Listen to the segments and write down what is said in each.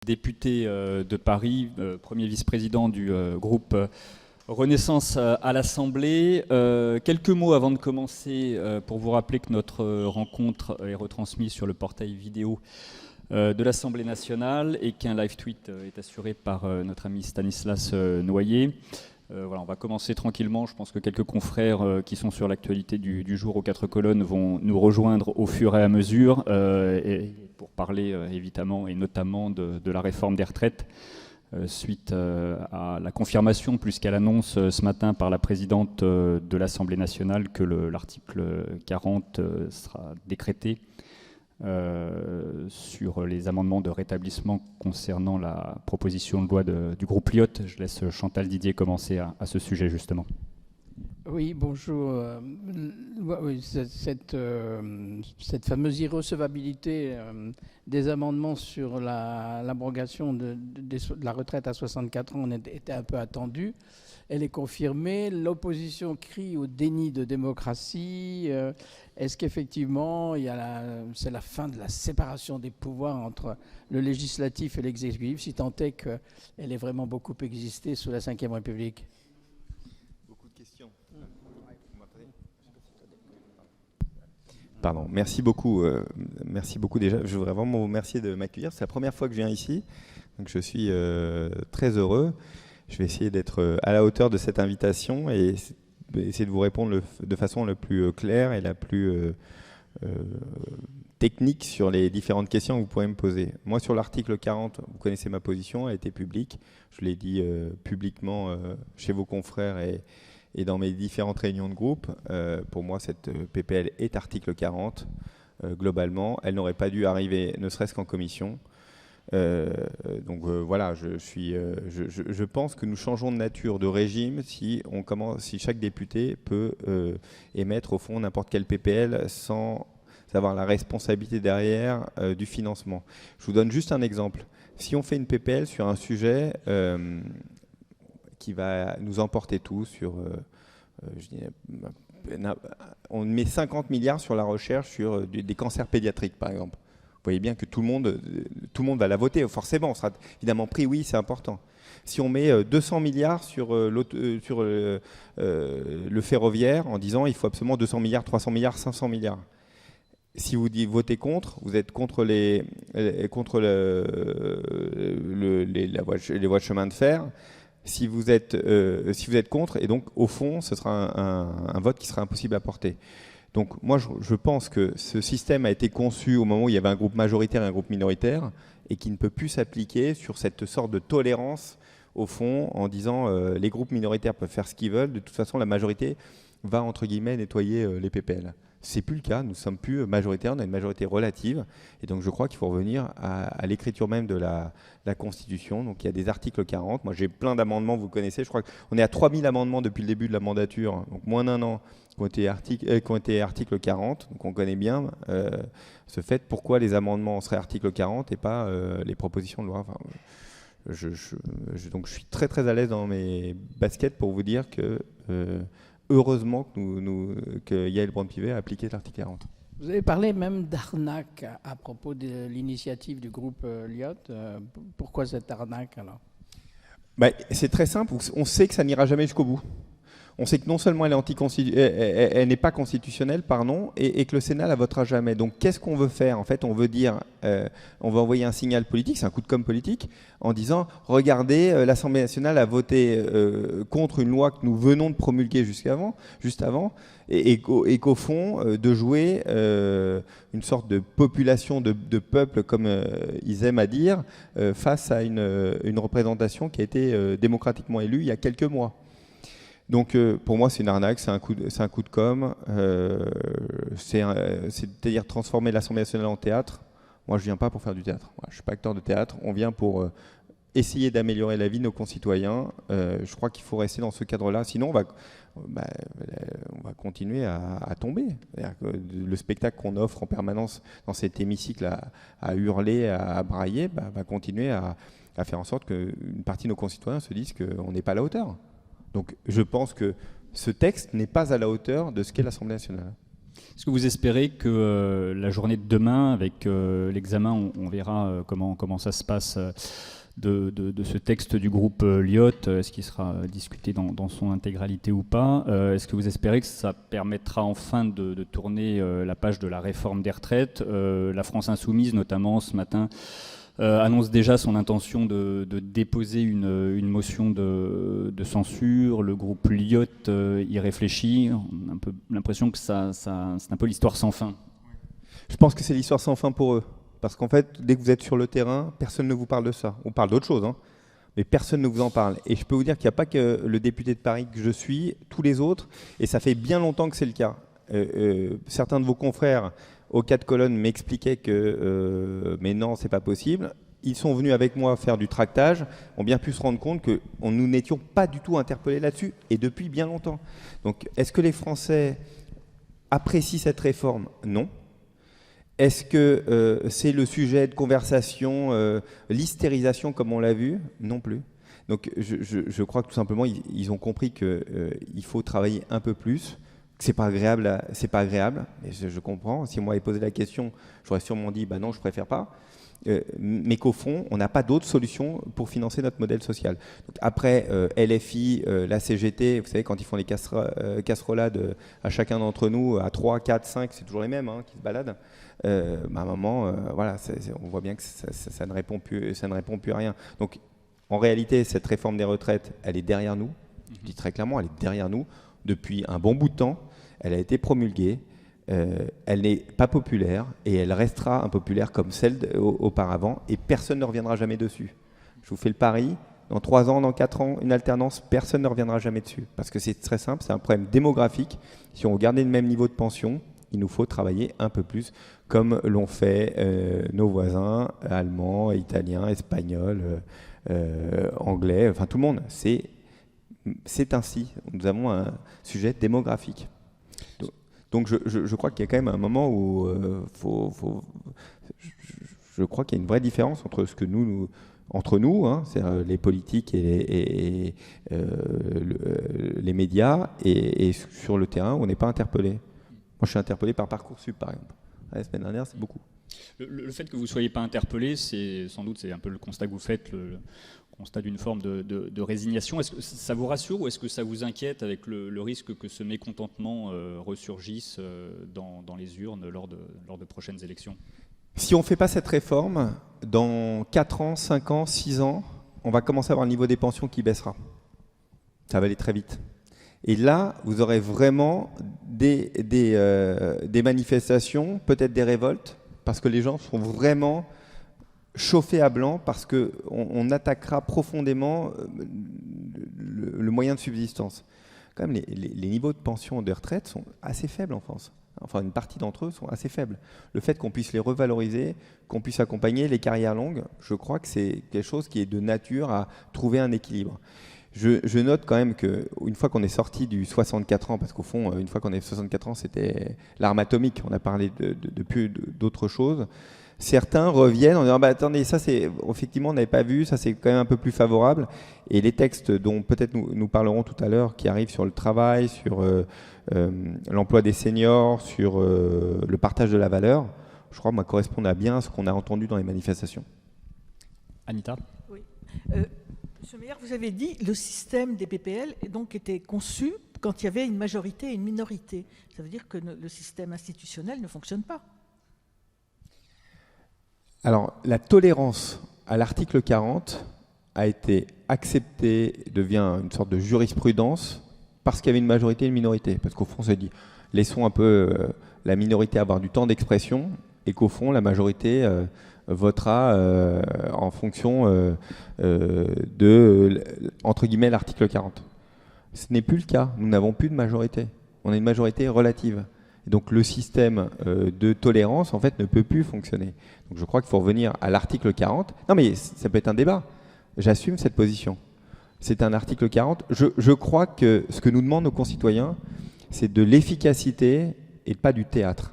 Député de Paris, premier vice-président du groupe Renaissance à l'Assemblée. Quelques mots avant de commencer pour vous rappeler que notre rencontre est retransmise sur le portail vidéo de l'Assemblée nationale et qu'un live tweet est assuré par notre ami Stanislas Noyer. Voilà, on va commencer tranquillement. Je pense que quelques confrères qui sont sur l'actualité du jour aux quatre colonnes vont nous rejoindre au fur et à mesure et pour parler évidemment et notamment de la réforme des retraites suite à la confirmation plus qu'à l'annonce ce matin par la présidente de l'Assemblée nationale que l'article 40 sera décrété sur les amendements de rétablissement concernant la proposition de loi du groupe Lyotte. Je laisse Chantal Didier commencer à ce sujet justement. Oui, bonjour. Oui, cette fameuse irrecevabilité des amendements sur l'abrogation de la retraite à 64 ans était un peu attendue. Elle est confirmée. L'opposition crie au déni de démocratie. Est-ce qu'effectivement, c'est la fin de la séparation des pouvoirs entre le législatif et l'exécutif, si tant est qu'elle ait vraiment beaucoup existé sous la Ve République ? Beaucoup de questions. Pardon, merci beaucoup déjà. Je voudrais vraiment vous remercier de m'accueillir. C'est la première fois que je viens ici, donc je suis très heureux. Je vais essayer d'être à la hauteur de cette invitation et essayer de vous répondre de façon la plus claire et la plus technique sur les différentes questions que vous pourrez me poser. Moi, sur l'article 40, vous connaissez ma position, elle a été publique. Je l'ai dit publiquement chez vos confrères et dans mes différentes réunions de groupe. Pour moi, cette PPL est article 40. Globalement, elle n'aurait pas dû arriver ne serait-ce qu'en commission. Voilà, je pense que nous changeons de nature, de régime, si chaque député peut émettre au fond n'importe quelle PPL sans avoir la responsabilité derrière du financement. Je vous donne juste un exemple. Si on fait une PPL sur un sujet qui va nous emporter tous sur... on met 50 milliards sur la recherche sur des cancers pédiatriques, par exemple. Vous voyez bien que tout le monde va la voter. Forcément, on sera évidemment pris, oui, c'est important. Si on met 200 milliards sur le ferroviaire en disant il faut absolument 200 milliards, 300 milliards, 500 milliards. Si vous votez contre, vous êtes contre les voies de chemin de fer. Si vous êtes contre, et donc au fond, ce sera un vote qui sera impossible à porter. Donc moi, je pense que ce système a été conçu au moment où il y avait un groupe majoritaire et un groupe minoritaire, et qui ne peut plus s'appliquer sur cette sorte de tolérance, au fond, en disant les groupes minoritaires peuvent faire ce qu'ils veulent, de toute façon la majorité va, entre guillemets, nettoyer les PPL. C'est plus le cas, nous ne sommes plus majoritaires, on a une majorité relative, et donc je crois qu'il faut revenir à l'écriture même de la Constitution. Donc il y a des articles 40, moi j'ai plein d'amendements, vous connaissez, je crois qu'on est à 3000 amendements depuis le début de la mandature, donc moins d'un an, qui ont été article 40, donc on connaît bien ce fait, pourquoi les amendements seraient article 40 et pas les propositions de loi. Enfin, donc je suis très très à l'aise dans mes baskets pour vous dire que heureusement que Yael Braun-Pivet a appliqué l'article 40. Vous avez parlé même d'arnaque à propos de l'initiative du groupe Lyotte. Pourquoi cette arnaque alors ? C'est très simple, on sait que ça n'ira jamais jusqu'au bout. On sait que non seulement elle n'est pas constitutionnelle, pardon, et que le Sénat la votera jamais. Donc qu'est-ce qu'on veut faire ? En fait, on veut dire, on veut envoyer un signal politique, c'est un coup de com' politique, en disant, regardez, l'Assemblée nationale a voté contre une loi que nous venons de promulguer juste avant, et qu'au fond, de jouer une sorte de population de peuple, comme ils aiment à dire, face à une représentation qui a été démocratiquement élue il y a quelques mois. Donc pour moi c'est une arnaque, c'est un coup de com', c'est-à-dire transformer l'Assemblée nationale en théâtre. Moi je ne viens pas pour faire du théâtre, je ne suis pas acteur de théâtre, on vient pour essayer d'améliorer la vie de nos concitoyens. Je crois qu'il faut rester dans ce cadre-là, sinon on va continuer à tomber. C'est-à-dire que le spectacle qu'on offre en permanence dans cet hémicycle à hurler, à brailler, va continuer à faire en sorte qu'une partie de nos concitoyens se disent qu'on n'est pas à la hauteur. Donc je pense que ce texte n'est pas à la hauteur de ce qu'est l'Assemblée nationale. Est-ce que vous espérez que la journée de demain, avec l'examen, on verra comment ça se passe de ce texte du groupe Lyot, est-ce qu'il sera discuté dans son intégralité ou pas? Est-ce que vous espérez que ça permettra enfin de tourner la page de la réforme des retraites? La France Insoumise, notamment, ce matin, annonce déjà son intention de déposer une motion de censure. Le groupe Lyot y réfléchit. On a un peu l'impression que c'est un peu l'histoire sans fin. Je pense que c'est l'histoire sans fin pour eux. Parce qu'en fait, dès que vous êtes sur le terrain, personne ne vous parle de ça. On parle d'autre chose, hein, mais personne ne vous en parle. Et je peux vous dire qu'il n'y a pas que le député de Paris que je suis, tous les autres, et ça fait bien longtemps que c'est le cas. Certains de vos confrères aux 4 colonnes m'expliquaient que mais non, c'est pas possible. Ils sont venus avec moi faire du tractage, ont bien pu se rendre compte que nous n'étions pas du tout interpellés là-dessus, et depuis bien longtemps. Donc, est-ce que les Français apprécient cette réforme? Non. Est-ce que c'est le sujet de conversation, l'hystérisation comme on l'a vu? Non plus. Donc je crois que tout simplement ils ont compris qu'il faut travailler un peu plus, que c'est pas agréable, mais je comprends. Si on m'avait posé la question, j'aurais sûrement dit bah non, je préfère pas. Mais qu'au fond, on n'a pas d'autre solution pour financer notre modèle social. Donc après, LFI, la CGT, vous savez, quand ils font les casserolades à chacun d'entre nous, à 3, 4, 5, c'est toujours les mêmes qui se baladent. À un moment, voilà, on voit bien que ça ne répond plus à rien. Donc, en réalité, cette réforme des retraites, elle est derrière nous. Je dis très clairement, elle est derrière nous depuis un bon bout de temps. Elle a été promulguée. Elle n'est pas populaire et elle restera impopulaire comme celle auparavant et personne ne reviendra jamais dessus. Je vous fais le pari, dans 3 ans, dans 4 ans, une alternance, personne ne reviendra jamais dessus. Parce que c'est très simple, c'est un problème démographique. Si on veut garder le même niveau de pension, il nous faut travailler un peu plus comme l'ont fait nos voisins allemands, italiens, espagnols, anglais, enfin tout le monde. C'est ainsi. Nous avons un sujet démographique. Donc je crois qu'il y a quand même un moment où je crois qu'il y a une vraie différence entre ce que entre nous, c'est-à-dire les politiques et les médias, et sur le terrain où on n'est pas interpellé. Moi, je suis interpellé par Parcoursup, par exemple. La semaine dernière, c'est beaucoup. Le fait que vous ne soyez pas interpellé, c'est un peu le constat que vous faites, le constat d'une forme de résignation. Est-ce que ça vous rassure ou est-ce que ça vous inquiète avec le risque que ce mécontentement ressurgisse dans les urnes lors de prochaines élections? Si on ne fait pas cette réforme, dans 4 ans, 5 ans, 6 ans, on va commencer à avoir le niveau des pensions qui baissera. Ça va aller très vite. Et là, vous aurez vraiment des manifestations, peut-être des révoltes, parce que les gens seront vraiment chauffés à blanc, parce qu'on attaquera profondément le moyen de subsistance. Quand même, les niveaux de pension et de retraite sont assez faibles en France. Enfin, une partie d'entre eux sont assez faibles. Le fait qu'on puisse les revaloriser, qu'on puisse accompagner les carrières longues, je crois que c'est quelque chose qui est de nature à trouver un équilibre. Je note quand même qu'une fois qu'on est sorti du 64 ans, parce qu'au fond, une fois qu'on est 64 ans, c'était l'arme atomique, on a parlé de plus d'autres choses, certains reviennent en disant bah, attendez, ça c'est effectivement on n'avait pas vu, ça c'est quand même un peu plus favorable. Et les textes dont peut-être nous parlerons tout à l'heure, qui arrivent sur le travail, sur l'emploi des seniors, sur le partage de la valeur, je crois moi correspondent bien à ce qu'on a entendu dans les manifestations. Anita? Oui. Monsieur Meyer, vous avez dit que le système des PPL était conçu quand il y avait une majorité et une minorité. Ça veut dire que le système institutionnel ne fonctionne pas. Alors, la tolérance à l'article 40 a été acceptée, devient une sorte de jurisprudence, parce qu'il y avait une majorité et une minorité. Parce qu'au fond, on s'est dit, laissons un peu la minorité avoir du temps d'expression, et qu'au fond, la majorité votera en fonction de, entre guillemets, l'article 40. Ce n'est plus le cas. Nous n'avons plus de majorité. On a une majorité relative. Et donc le système de tolérance, en fait, ne peut plus fonctionner. Donc je crois qu'il faut revenir à l'article 40. Non, mais ça peut être un débat. J'assume cette position. C'est un article 40. Je crois que ce que nous demandent nos concitoyens, c'est de l'efficacité et pas du théâtre.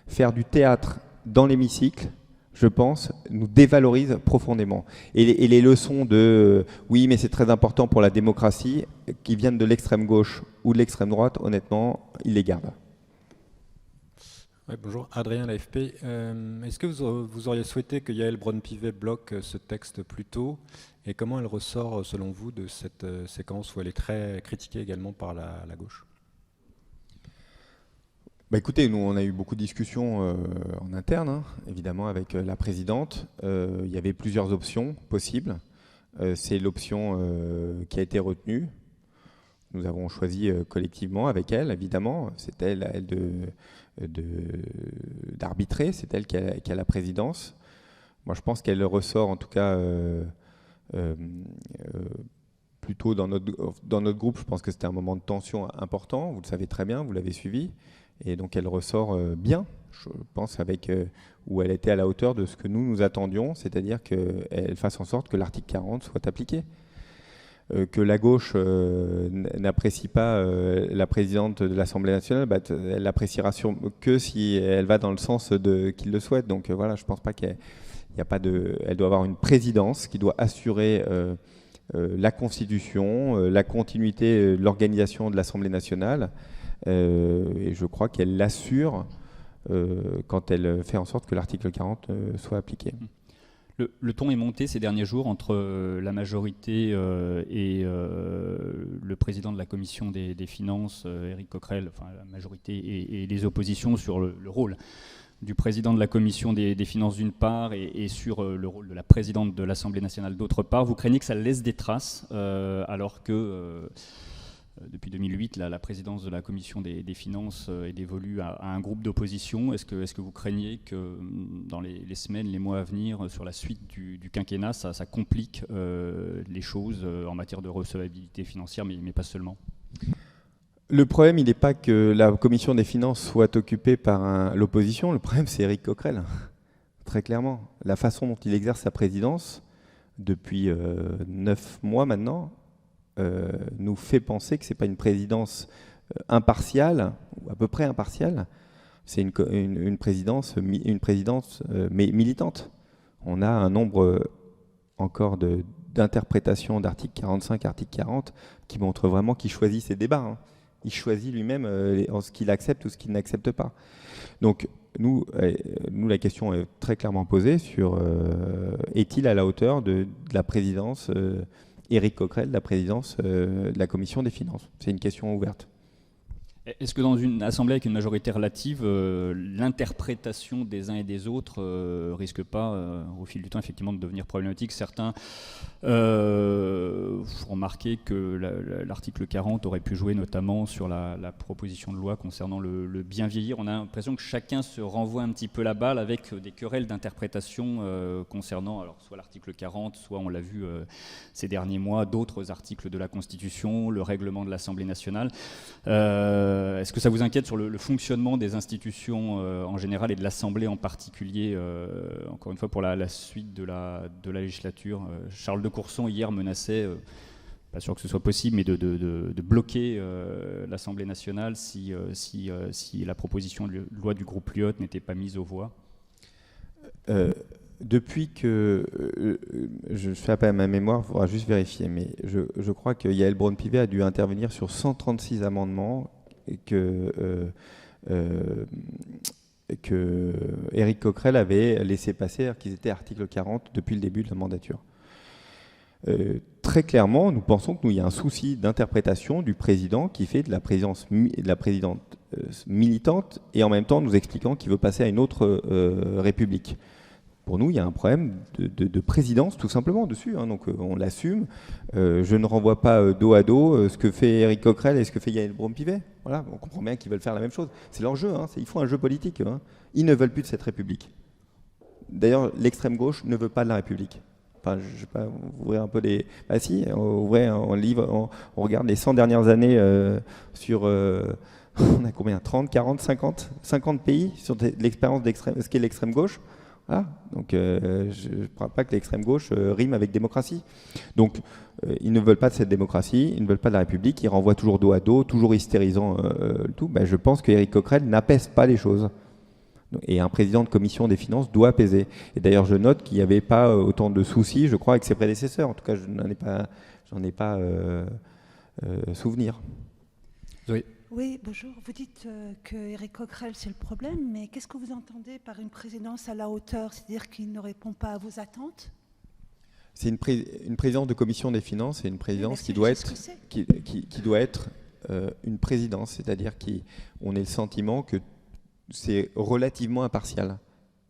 Faire du théâtre dans l'hémicycle, je pense, nous dévalorise profondément. Et les leçons de « oui, mais c'est très important pour la démocratie » qui viennent de l'extrême gauche ou de l'extrême droite, honnêtement, ils les gardent. Ouais, bonjour, Adrien, l'AFP. Est-ce que vous auriez souhaité que Yael Braun-Pivet bloque ce texte plus tôt? Et comment elle ressort, selon vous, de cette séquence où elle est très critiquée également par la gauche? Écoutez, nous, on a eu beaucoup de discussions en interne, hein, évidemment, avec la présidente. Il y avait plusieurs options possibles. C'est l'option qui a été retenue. Nous avons choisi collectivement avec elle, évidemment. C'est elle d'arbitrer, c'est elle qui a la présidence. Moi, je pense qu'elle ressort, en tout cas, plutôt dans notre groupe. Je pense que c'était un moment de tension important. Vous le savez très bien, vous l'avez suivi. Et donc, elle ressort bien, je pense, avec où elle était à la hauteur de ce que nous attendions, c'est-à-dire qu'elle fasse en sorte que l'article 40 soit appliqué. Que la gauche n'apprécie pas la présidente de l'Assemblée nationale, elle l'appréciera que si elle va dans le sens qu'il le souhaite. Donc voilà, je ne pense pas qu'il y a pas de... Elle doit avoir une présidence qui doit assurer la Constitution, la continuité de l'organisation de l'Assemblée nationale. Et je crois qu'elle l'assure quand elle fait en sorte que l'article 40 soit appliqué. Le ton est monté ces derniers jours entre la majorité et le président de la commission des finances, Éric Coquerel, enfin la majorité et les oppositions sur le rôle du président de la commission des finances d'une part et sur le rôle de la présidente de l'Assemblée nationale d'autre part. Vous craignez que ça laisse des traces alors que... Depuis 2008, la présidence de la commission des finances est dévolue à un groupe d'opposition. Est-ce que vous craignez que dans les semaines, les mois à venir, sur la suite du quinquennat, ça complique les choses en matière de recevabilité financière, mais pas seulement? Le problème, il n'est pas que la commission des finances soit occupée par l'opposition. Le problème, c'est Éric Coquerel, très clairement. La façon dont il exerce sa présidence depuis 9 mois maintenant, nous fait penser que ce n'est pas une présidence impartiale, ou à peu près impartiale, c'est une présidence militante. On a un nombre encore d'interprétations d'article 45, article 40, qui montrent vraiment qu'il choisit ses débats. Hein. Il choisit lui-même ce qu'il accepte ou ce qu'il n'accepte pas. Donc, nous, la question est très clairement posée sur est-il à la hauteur de la présidence Éric Coquerel, la présidence de la commission des finances. C'est une question ouverte. Est-ce que dans une assemblée avec une majorité relative, l'interprétation des uns et des autres risque pas, au fil du temps, effectivement, de devenir problématique? Certains font remarquer que l'article 40 aurait pu jouer notamment sur la proposition de loi concernant le bien vieillir. On a l'impression que chacun se renvoie un petit peu la balle avec des querelles d'interprétation concernant alors, soit l'article 40, soit, on l'a vu ces derniers mois, d'autres articles de la Constitution, le règlement de l'Assemblée nationale. Est-ce que ça vous inquiète sur le fonctionnement des institutions en général et de l'Assemblée en particulier, encore une fois pour la suite de la législature? Charles de Courson hier menaçait, pas sûr que ce soit possible, mais de bloquer l'Assemblée nationale si la proposition de loi du groupe Lyot n'était pas mise aux voix. Depuis que je fais appel à ma mémoire, il faudra juste vérifier, mais je crois que Yael Braun-Pivet a dû intervenir sur 136 amendements et que Éric Coquerel avait laissé passer, qu'ils étaient article 40 depuis le début de la mandature. Très clairement, nous pensons qu'il y a un souci d'interprétation du président qui fait de la présidente militante et en même temps nous expliquant qu'il veut passer à une autre république. Pour nous, il y a un problème de présidence tout simplement dessus, hein, donc on l'assume. Je ne renvoie pas dos à dos ce que fait Éric Coquerel et ce que fait Yael Braun-Pivet. Voilà, on comprend bien qu'ils veulent faire la même chose. C'est leur jeu, hein, ils font un jeu politique. Hein. Ils ne veulent plus de cette République. D'ailleurs, l'extrême gauche ne veut pas de la République. Enfin, je ne sais pas, ouvrir un peu les... Ah si, ouvrez un livre, on regarde les 100 dernières années sur... on a combien 30, 40, 50 pays sur l'expérience d'extrême, ce qu'est l'extrême gauche. Voilà. Donc je ne crois pas que l'extrême gauche rime avec démocratie. Donc ils ne veulent pas de cette démocratie, ils ne veulent pas de la République, ils renvoient toujours dos à dos, toujours hystérisant le tout. Ben, je pense qu'Éric Coquerel n'apaise pas les choses. Et un président de commission des finances doit apaiser. Et d'ailleurs, je note qu'il n'y avait pas autant de soucis, je crois, avec ses prédécesseurs. En tout cas, j'en ai pas souvenir. Oui, Oui, bonjour. Vous dites que Éric Coquerel, c'est le problème, mais qu'est-ce que vous entendez par une présidence à la hauteur, c'est-à-dire qu'il ne répond pas à vos attentes? C'est une présidence de commission des finances, c'est une présidence Oui, qui doit être, qui doit être une présidence, c'est-à-dire qu'on ait le sentiment que c'est relativement impartial.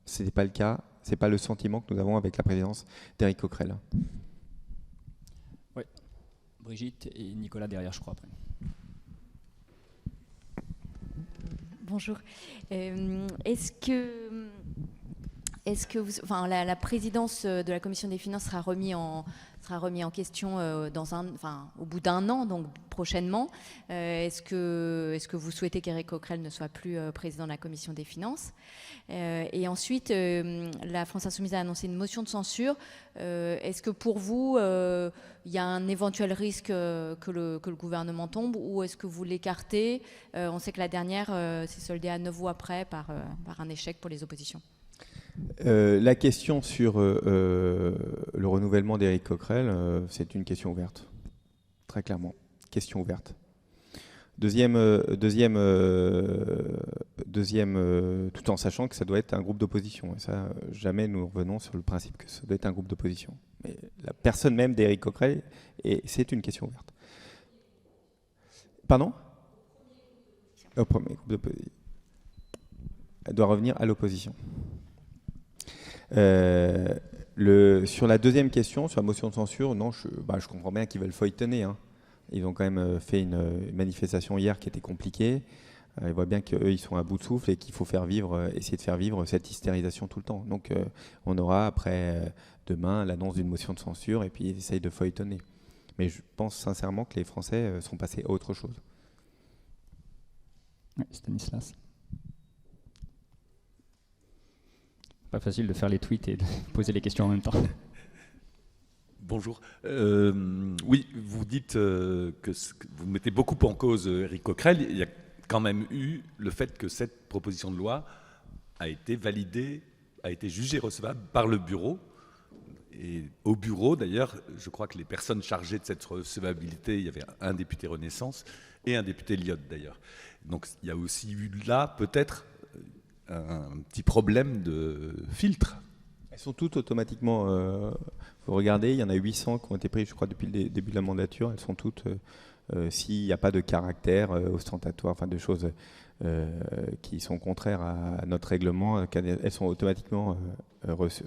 Ce n'est pas le cas, ce n'est pas le sentiment que nous avons avec la présidence d'Éric Coquerel. Oui. Brigitte et Nicolas derrière, je crois, après. Bonjour. Est-ce que vous, enfin, la présidence de la Commission des finances sera remise en question au bout d'un an, donc prochainement. Est-ce que vous souhaitez qu'Éric Coquerel ne soit plus président de la Commission des finances? Et ensuite, la France Insoumise a annoncé une motion de censure. Est-ce que pour vous, il y a un éventuel risque que le gouvernement tombe, ou est-ce que vous l'écartez? On sait que la dernière s'est soldée à 9 voix près par un échec pour les oppositions. La question sur le renouvellement d'Éric Coquerel, c'est une question ouverte, très clairement, question ouverte. Deuxième, tout en sachant que ça doit être un groupe d'opposition. Et ça, jamais nous revenons sur le principe que ça doit être un groupe d'opposition. Mais la personne même d'Éric Coquerel, c'est une question ouverte. Pardon? Au premier groupe d'opposition. Elle doit revenir à l'opposition. Sur la deuxième question, sur la motion de censure, non, je comprends bien qu'ils veulent feuilletonner. Hein. Ils ont quand même fait une manifestation hier qui était compliquée. Ils voient bien qu'eux, ils sont à bout de souffle et qu'il faut essayer de faire vivre cette hystérisation tout le temps. Donc on aura après demain l'annonce d'une motion de censure et puis ils essayent de feuilletonner. Mais je pense sincèrement que les Français sont passés à autre chose. Oui, Stanislas. Pas facile de faire les tweets et de poser les questions en même temps. Bonjour. Oui, vous dites que vous mettez beaucoup en cause Éric Coquerel. Il y a quand même eu le fait que cette proposition de loi a été validée, a été jugée recevable par le bureau. Et au bureau, d'ailleurs, je crois que les personnes chargées de cette recevabilité, il y avait un député Renaissance et un député Liot, d'ailleurs. Donc il y a aussi eu là, peut-être, un petit problème de filtre. Elles sont toutes automatiquement, vous regardez, il y en a 800 qui ont été prises, je crois, depuis le début de la mandature. Elles sont toutes, s'il n'y a pas de caractère ostentatoire, enfin de choses qui sont contraires à notre règlement, elles sont automatiquement reçues.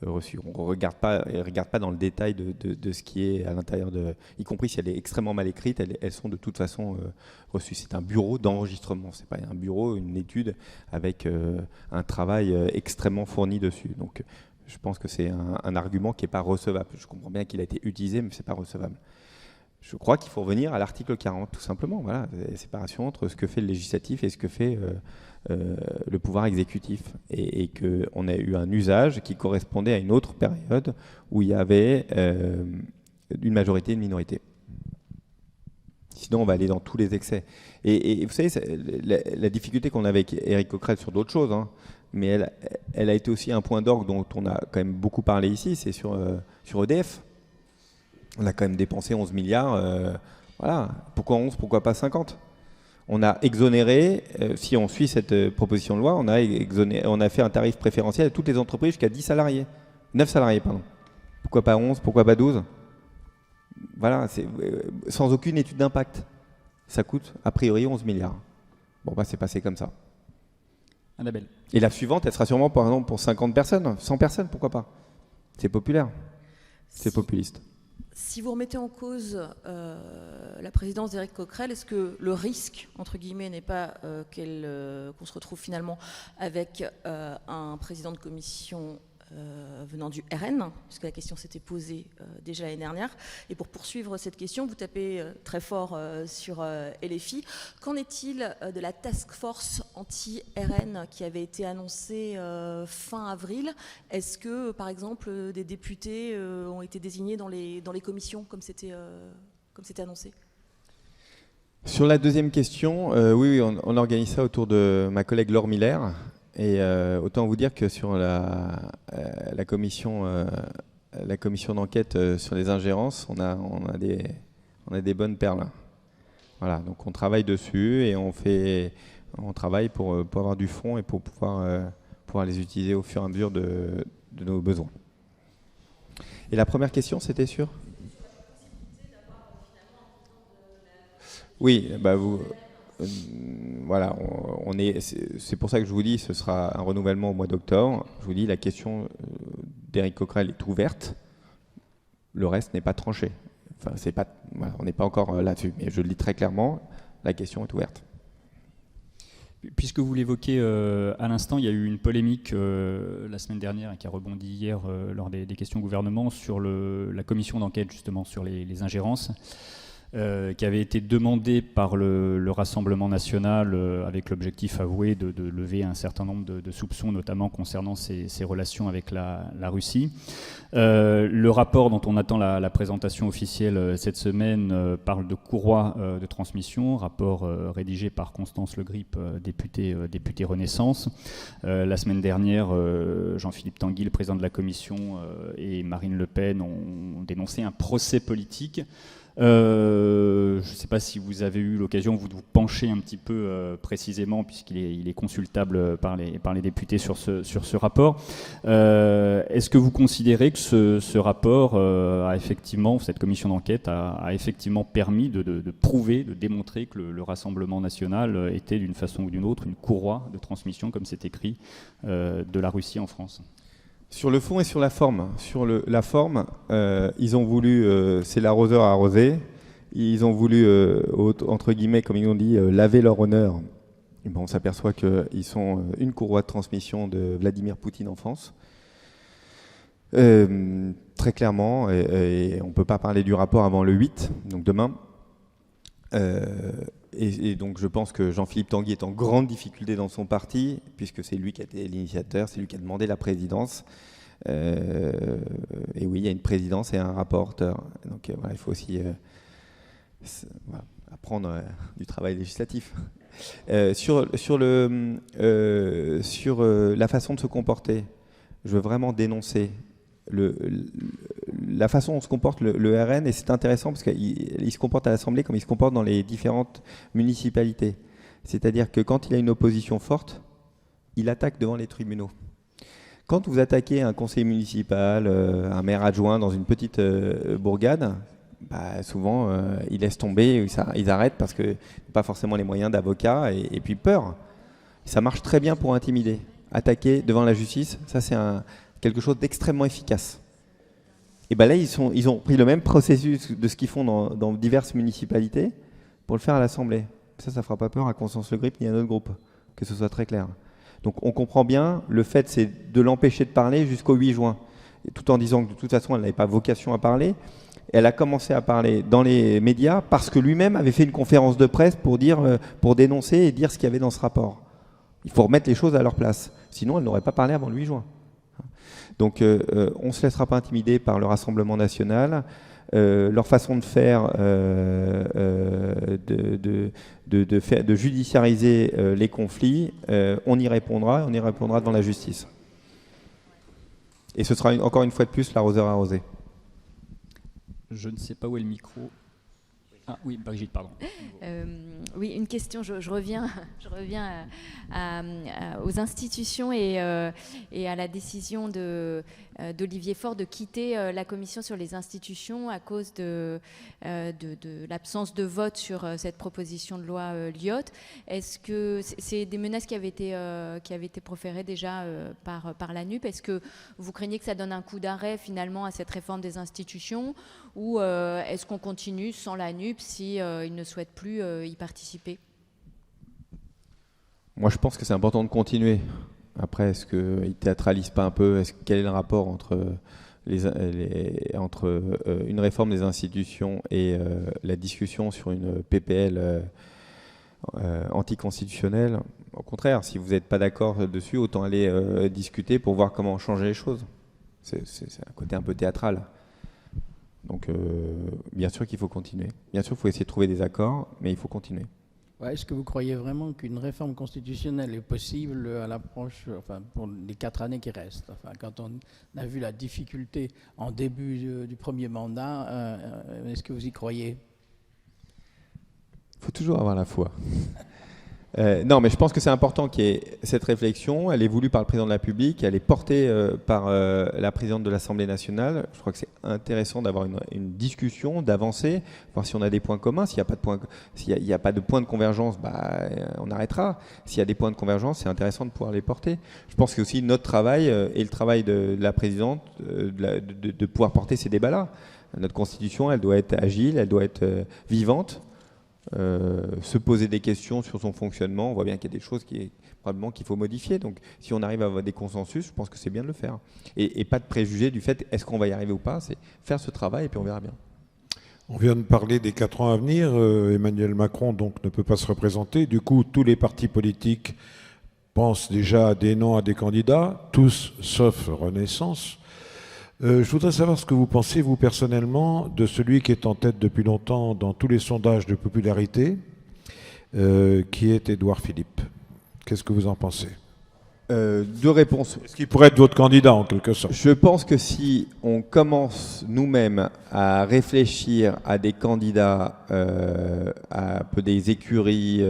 On ne regarde pas dans le détail de ce qui est à l'intérieur y compris si elle est extrêmement mal écrite, elles sont de toute façon reçues. C'est un bureau d'enregistrement, c'est pas un bureau, une étude avec un travail extrêmement fourni dessus. Donc je pense que c'est un argument qui n'est pas recevable. Je comprends bien qu'il a été utilisé, mais c'est pas recevable. Je crois qu'il faut revenir à l'article 40, tout simplement. Voilà, la séparation entre ce que fait le législatif et ce que fait le pouvoir exécutif. Et qu'on a eu un usage qui correspondait à une autre période où il y avait une majorité et une minorité. Sinon, on va aller dans tous les excès. Et vous savez, la difficulté qu'on a avec Éric Coquerel sur d'autres choses, hein, mais elle a été aussi un point d'orgue dont on a quand même beaucoup parlé ici, c'est sur EDF. On a quand même dépensé 11 milliards. Voilà. Pourquoi 11 ? Pourquoi pas 50 ? On a exonéré, si on suit cette proposition de loi, on a fait un tarif préférentiel à toutes les entreprises jusqu'à 10 salariés. 9 salariés, pardon. Pourquoi pas 11 ? Pourquoi pas 12 ? Voilà, sans aucune étude d'impact. Ça coûte a priori 11 milliards. Bon, bah c'est passé comme ça. Annabelle. Et la suivante, elle sera sûrement par exemple pour 50 personnes, 100 personnes, pourquoi pas ? C'est populaire. C'est populiste. Si vous remettez en cause la présidence d'Éric Coquerel, est-ce que le risque, entre guillemets, n'est pas qu'on se retrouve finalement avec un président de commission venant du RN, puisque la question s'était posée déjà l'année dernière. Et pour poursuivre cette question, vous tapez très fort sur LFI. Qu'en est-il de la task force anti-RN qui avait été annoncée fin avril? Est-ce que, par exemple, des députés ont été désignés dans les commissions, comme c'était annoncé? Sur la deuxième question, oui, on organise ça autour de ma collègue Laure Miller. Et autant vous dire que sur la commission d'enquête sur les ingérences, on a des bonnes perles. Voilà, donc on travaille dessus et on travaille pour avoir du fond et pour pouvoir les utiliser au fur et à mesure de nos besoins. Et la première question, c'était sur ? Oui, bah voilà, c'est pour ça que je vous dis, ce sera un renouvellement au mois d'octobre. Je vous dis, la question d'Éric Coquerel est ouverte. Le reste n'est pas tranché. Enfin, voilà, on n'est pas encore là-dessus, mais je le dis très clairement, la question est ouverte. Puisque vous l'évoquez à l'instant, il y a eu une polémique la semaine dernière et qui a rebondi hier lors des questions au gouvernement sur la commission d'enquête justement sur les ingérences. Qui avait été demandé par le Rassemblement national avec l'objectif avoué de lever un certain nombre de soupçons, notamment concernant ses relations avec la Russie. Le rapport dont on attend la présentation officielle cette semaine parle de courroie de transmission, rapport rédigé par Constance Le Grip, députée Renaissance. La semaine dernière, Jean-Philippe Tanguy, le président de la commission, et Marine Le Pen ont dénoncé un procès politique. Je ne sais pas si vous avez eu l'occasion de vous pencher un petit peu précisément, puisqu'il est consultable par les députés sur ce rapport. Est-ce que vous considérez que ce rapport a effectivement, cette commission d'enquête a effectivement permis de prouver, de démontrer que le Rassemblement national était d'une façon ou d'une autre une courroie de transmission, comme c'est écrit, de la Russie en France ? Sur le fond et sur la forme. Sur la forme, ils ont voulu, c'est l'arroseur arrosé, ils ont voulu, entre guillemets, comme ils ont dit, laver leur honneur. Et bon, on s'aperçoit qu'ils sont une courroie de transmission de Vladimir Poutine en France. Très clairement, et on ne peut pas parler du rapport avant le 8, donc demain. Et donc je pense que Jean-Philippe Tanguy est en grande difficulté dans son parti, puisque c'est lui qui a été l'initiateur, c'est lui qui a demandé la présidence. Et oui, il y a une présidence et un rapporteur. Donc voilà, il faut aussi apprendre du travail législatif. Sur la façon de se comporter, je veux vraiment dénoncer la façon dont se comporte le RN, et c'est intéressant parce qu'il se comporte à l'Assemblée comme il se comporte dans les différentes municipalités. C'est-à-dire que quand il a une opposition forte, il attaque devant les tribunaux. Quand vous attaquez un conseiller municipal, un maire adjoint dans une petite bourgade, bah, souvent ils laissent tomber, ils arrêtent parce qu'ils n'ont pas forcément les moyens d'avocat et puis peur. Ça marche très bien pour intimider. Attaquer devant la justice, ça c'est quelque chose d'extrêmement efficace. Et ben là, ils ont pris le même processus de ce qu'ils font dans diverses municipalités pour le faire à l'Assemblée. Ça ne fera pas peur à Constance Le Grip ni à notre groupe, que ce soit très clair. Donc on comprend bien, le fait c'est de l'empêcher de parler jusqu'au 8 juin, et tout en disant que de toute façon elle n'avait pas vocation à parler. Elle a commencé à parler dans les médias parce que lui-même avait fait une conférence de presse pour dénoncer et dire ce qu'il y avait dans ce rapport. Il faut remettre les choses à leur place, sinon elle n'aurait pas parlé avant le 8 juin. Donc on ne se laissera pas intimider par le Rassemblement national. Leur façon de faire, de judiciariser les conflits, on y répondra devant la justice. Et ce sera encore une fois de plus l'arroseur arrosé. Je ne sais pas où est le micro. Ah oui, Brigitte, pardon. Oui, une question. Je reviens aux institutions et à la décision d'Olivier Faure de quitter la commission sur les institutions à cause de l'absence de vote sur cette proposition de loi Lyotte. Est-ce que c'est des menaces qui avaient été proférées déjà par la NUP? Est-ce que vous craignez que ça donne un coup d'arrêt finalement à cette réforme des institutions, ou est-ce qu'on continue sans la NUP si ils ne souhaitent plus y participer? Moi, je pense que c'est important de continuer. Après, est-ce qu'ils ne théâtralisent pas un peu? Quel est le rapport entre une réforme des institutions et la discussion sur une PPL anticonstitutionnelle? Au contraire, si vous n'êtes pas d'accord dessus, autant aller discuter pour voir comment changer les choses. C'est un côté un peu théâtral. Donc, bien sûr qu'il faut continuer. Bien sûr qu'il faut essayer de trouver des accords, mais il faut continuer. Ouais, est-ce que vous croyez vraiment qu'une réforme constitutionnelle est possible à l'approche, pour les 4 années qui restent? Quand on a vu la difficulté en début du premier mandat, est-ce que vous y croyez? Il faut toujours avoir la foi. Non, mais je pense que c'est important qu'il y ait cette réflexion. Elle est voulue par le président de la République, elle est portée par la présidente de l'Assemblée nationale. Je crois que c'est intéressant d'avoir une discussion, d'avancer, voir si on a des points communs. S'il n'y a pas de point de convergence, on arrêtera. S'il y a des points de convergence, c'est intéressant de pouvoir les porter. Je pense que aussi notre travail et le travail de la présidente de pouvoir porter ces débats-là. Notre Constitution, elle doit être agile, elle doit être vivante. Se poser des questions sur son fonctionnement, on voit bien qu'il y a des choses probablement qu'il faut modifier. Donc si on arrive à avoir des consensus, je pense que c'est bien de le faire. Et pas de préjugés du fait est-ce qu'on va y arriver ou pas, c'est faire ce travail et puis on verra bien. On vient de parler des 4 ans à venir. Emmanuel Macron donc ne peut pas se représenter. Du coup, tous les partis politiques pensent déjà à des noms, à des candidats, tous sauf Renaissance. Je voudrais savoir ce que vous pensez, vous personnellement, de celui qui est en tête depuis longtemps dans tous les sondages de popularité, qui est Édouard Philippe. Qu'est-ce que vous en pensez ? 2 réponses. Est-ce qu'il pourrait être votre candidat en quelque sorte ? Je pense que si on commence nous-mêmes à réfléchir à des candidats, à un peu des écuries,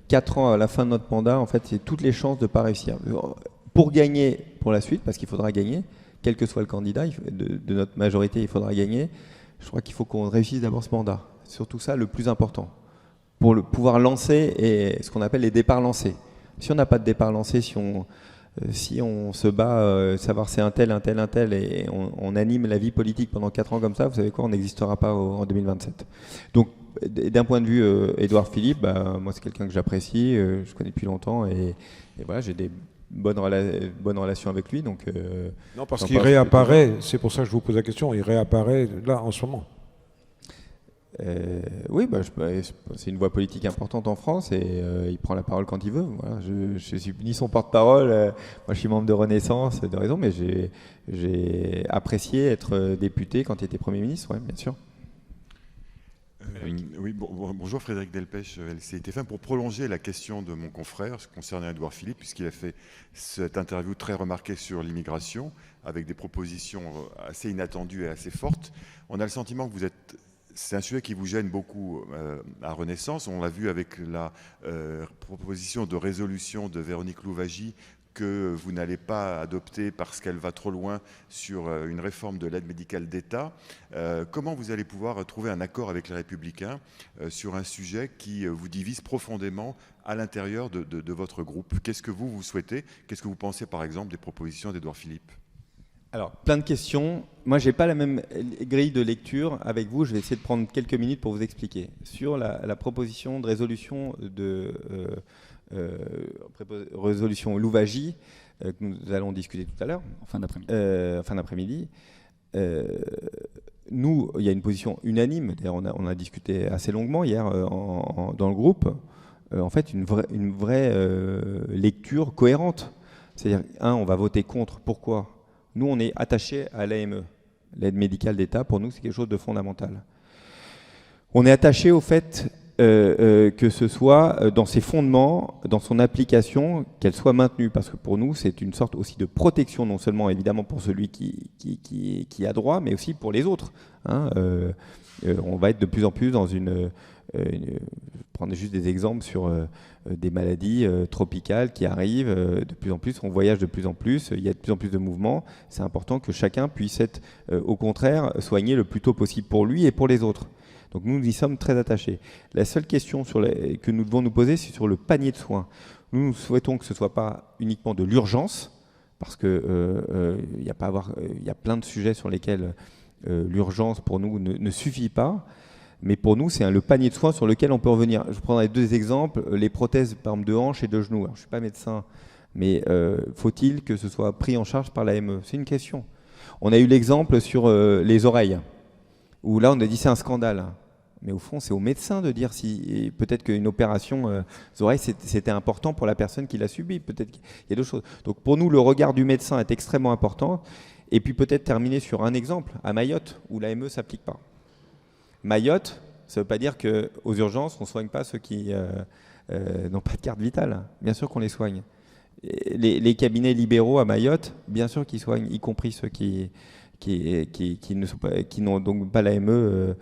4 ans à la fin de notre mandat, en fait, c'est toutes les chances de ne pas réussir. Pour gagner pour la suite, parce qu'il faudra gagner, quel que soit le candidat de notre majorité, il faudra gagner. Je crois qu'il faut qu'on réussisse d'abord ce mandat. C'est surtout ça le plus important. Pour pouvoir lancer et ce qu'on appelle les départs lancés. Si on n'a pas de départ lancé, si on se bat, savoir c'est un tel, et on anime la vie politique pendant 4 ans comme ça, vous savez quoi, on n'existera pas en 2027. Donc, d'un point de vue Édouard Philippe, moi c'est quelqu'un que j'apprécie, je connais depuis longtemps, et voilà, j'ai des bonne relation avec lui. Donc, non, parce qu'il réapparaît, c'est pour ça que je vous pose la question, il réapparaît là en ce moment. Oui, c'est une voix politique importante en France et il prend la parole quand il veut. Voilà, je ne suis ni son porte-parole, moi je suis membre de Renaissance, de raison, mais j'ai apprécié être député quand il était Premier ministre, ouais, bien sûr. Oui, bonjour Frédéric Delpech, LCI-TF1. Pour prolonger la question de mon confrère concernant Édouard Philippe, puisqu'il a fait cette interview très remarquée sur l'immigration, avec des propositions assez inattendues et assez fortes, on a le sentiment que c'est un sujet qui vous gêne beaucoup à Renaissance. On l'a vu avec la proposition de résolution de Véronique Louwagie que vous n'allez pas adopter parce qu'elle va trop loin sur une réforme de l'aide médicale d'État. Comment vous allez pouvoir trouver un accord avec les Républicains sur un sujet qui vous divise profondément à l'intérieur de votre groupe? Qu'est-ce que vous souhaitez? Qu'est-ce que vous pensez, par exemple, des propositions d'Édouard Philippe? Alors, plein de questions. Moi, je n'ai pas la même grille de lecture avec vous. Je vais essayer de prendre quelques minutes pour vous expliquer. Sur la proposition de résolution résolution Louwagie, que nous allons discuter tout à l'heure, en fin d'après-midi. Nous, il y a une position unanime. D'ailleurs, on a discuté assez longuement hier dans le groupe. En fait, une vraie lecture cohérente. C'est-à-dire, on va voter contre. Pourquoi ? Nous, on est attachés à l'AME, l'aide médicale d'État. Pour nous, c'est quelque chose de fondamental. On est attaché au fait que ce soit dans ses fondements, dans son application, qu'elle soit maintenue. Parce que pour nous, c'est une sorte aussi de protection, non seulement évidemment pour celui qui a droit, mais aussi pour les autres. On va être de plus en plus dans je prends juste des exemples sur des maladies tropicales qui arrivent de plus en plus, on voyage de plus en plus, il y a de plus en plus de mouvements. C'est important que chacun puisse être, au contraire, soigné le plus tôt possible pour lui et pour les autres. Donc nous y sommes très attachés. La seule question que nous devons nous poser, c'est sur le panier de soins. Nous souhaitons que ce ne soit pas uniquement de l'urgence, parce qu'il y a plein de sujets sur lesquels l'urgence pour nous ne suffit pas. Mais pour nous, c'est le panier de soins sur lequel on peut revenir. Je prendrai 2 exemples, les prothèses par exemple, de hanche et de genoux. Alors, je ne suis pas médecin, mais faut-il que ce soit pris en charge par l'AME? C'est une question. On a eu l'exemple sur les oreilles, où là on a dit c'est un scandale. Mais au fond, c'est au médecin de dire si peut-être qu'une opération des oreilles, c'était important pour la personne qui l'a subie. Peut-être qu'il y a d'autres choses. Donc pour nous, le regard du médecin est extrêmement important. Et puis peut-être terminer sur un exemple, à Mayotte, où l'AME ne s'applique pas. Mayotte, ça ne veut pas dire qu'aux urgences, on ne soigne pas ceux qui n'ont pas de carte vitale. Bien sûr qu'on les soigne. Les cabinets libéraux à Mayotte, bien sûr qu'ils soignent, y compris ceux qui qui n'ont donc pas l'AME,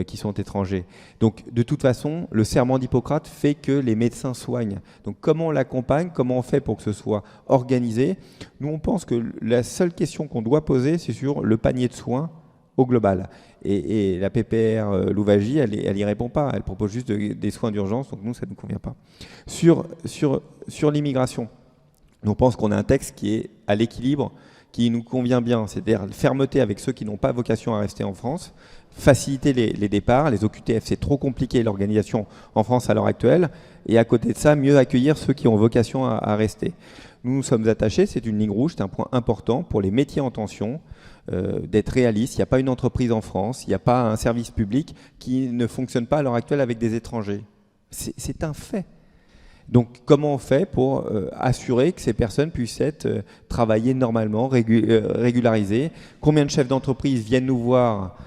qui sont étrangers. Donc de toute façon, le serment d'Hippocrate fait que les médecins soignent. Donc comment on l'accompagne, comment on fait pour que ce soit organisé? Nous, on pense que la seule question qu'on doit poser, c'est sur le panier de soins au global. Et la PPR Louwagie, elle y répond pas. Elle propose juste des soins d'urgence, donc nous, ça ne nous convient pas. Sur l'immigration, on pense qu'on a un texte qui est à l'équilibre, qui nous convient bien, c'est-à-dire fermeté avec ceux qui n'ont pas vocation à rester en France, faciliter les départs, les OQTF, c'est trop compliqué l'organisation en France à l'heure actuelle, et à côté de ça, mieux accueillir ceux qui ont vocation à rester. Nous nous sommes attachés, c'est une ligne rouge, c'est un point important pour les métiers en tension, d'être réaliste. Il n'y a pas une entreprise en France, il n'y a pas un service public qui ne fonctionne pas à l'heure actuelle avec des étrangers. C'est un fait. Donc comment on fait pour assurer que ces personnes puissent être travailler normalement, régularisées? Combien de chefs d'entreprise viennent nous voir,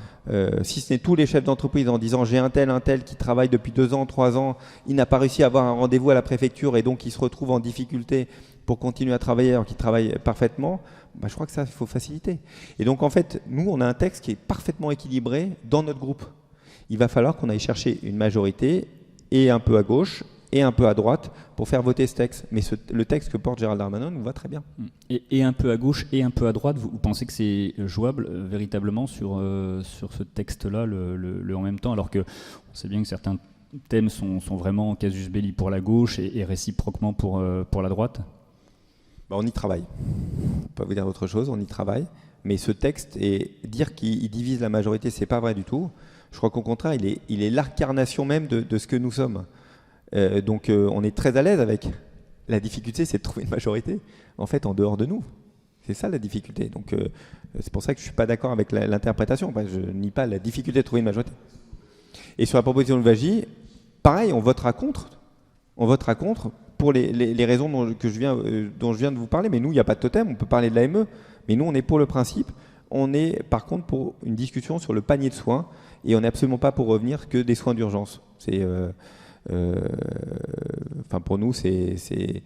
si ce n'est tous les chefs d'entreprise, en disant j'ai un tel qui travaille depuis 2 ans, 3 ans, il n'a pas réussi à avoir un rendez-vous à la préfecture et donc il se retrouve en difficulté pour continuer à travailler alors qu'il travaille parfaitement? Je crois que ça, il faut faciliter. Et donc en fait, nous, on a un texte qui est parfaitement équilibré dans notre groupe. Il va falloir qu'on aille chercher une majorité et un peu à gauche et un peu à droite pour faire voter ce texte. Mais le texte que porte Gérald Darmanin nous va très bien. Et un peu à gauche et un peu à droite, vous pensez que c'est jouable véritablement sur ce texte-là, le en même temps, alors qu'on sait bien que certains thèmes sont vraiment casus belli pour la gauche et réciproquement pour la droite? On y travaille. Je ne peux pas vous dire autre chose, on y travaille. Mais ce texte, et dire qu'il divise la majorité, c'est pas vrai du tout. Je crois qu'au contraire, il est l'incarnation même de ce que nous sommes. Donc on est très à l'aise avec. La difficulté, c'est de trouver une majorité, en fait, en dehors de nous. C'est ça la difficulté. Donc c'est pour ça que je ne suis pas d'accord avec l'interprétation. Je nie pas la difficulté de trouver une majorité. Et sur la proposition de Louwagie, pareil, on votera contre. On votera contre pour les raisons dont je viens de vous parler. Mais nous, il n'y a pas de totem, on peut parler de l'AME. Mais nous, on est pour le principe. On est par contre pour une discussion sur le panier de soins. Et on n'est absolument pas pour revenir que des soins d'urgence. Pour nous, c'est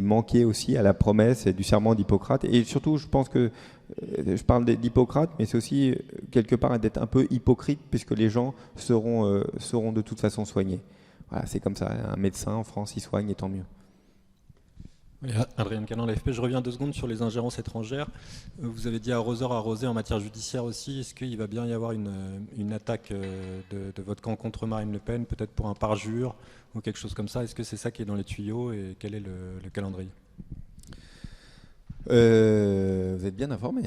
manquer aussi à la promesse du serment d'Hippocrate. Et surtout, je pense que je parle d'Hippocrate, mais c'est aussi quelque part d'être un peu hypocrite, puisque les gens seront de toute façon soignés. Voilà, c'est comme ça. Un médecin en France, il soigne, et tant mieux. Oui, Adrien Canan, l'AFP, je reviens 2 secondes sur les ingérences étrangères. Vous avez dit arroseur arrosé en matière judiciaire aussi. Est-ce qu'il va bien y avoir une attaque de votre camp contre Marine Le Pen, peut-être pour un parjure ou quelque chose comme ça? Est-ce que c'est ça qui est dans les tuyaux et quel est le calendrier? Vous êtes bien informé.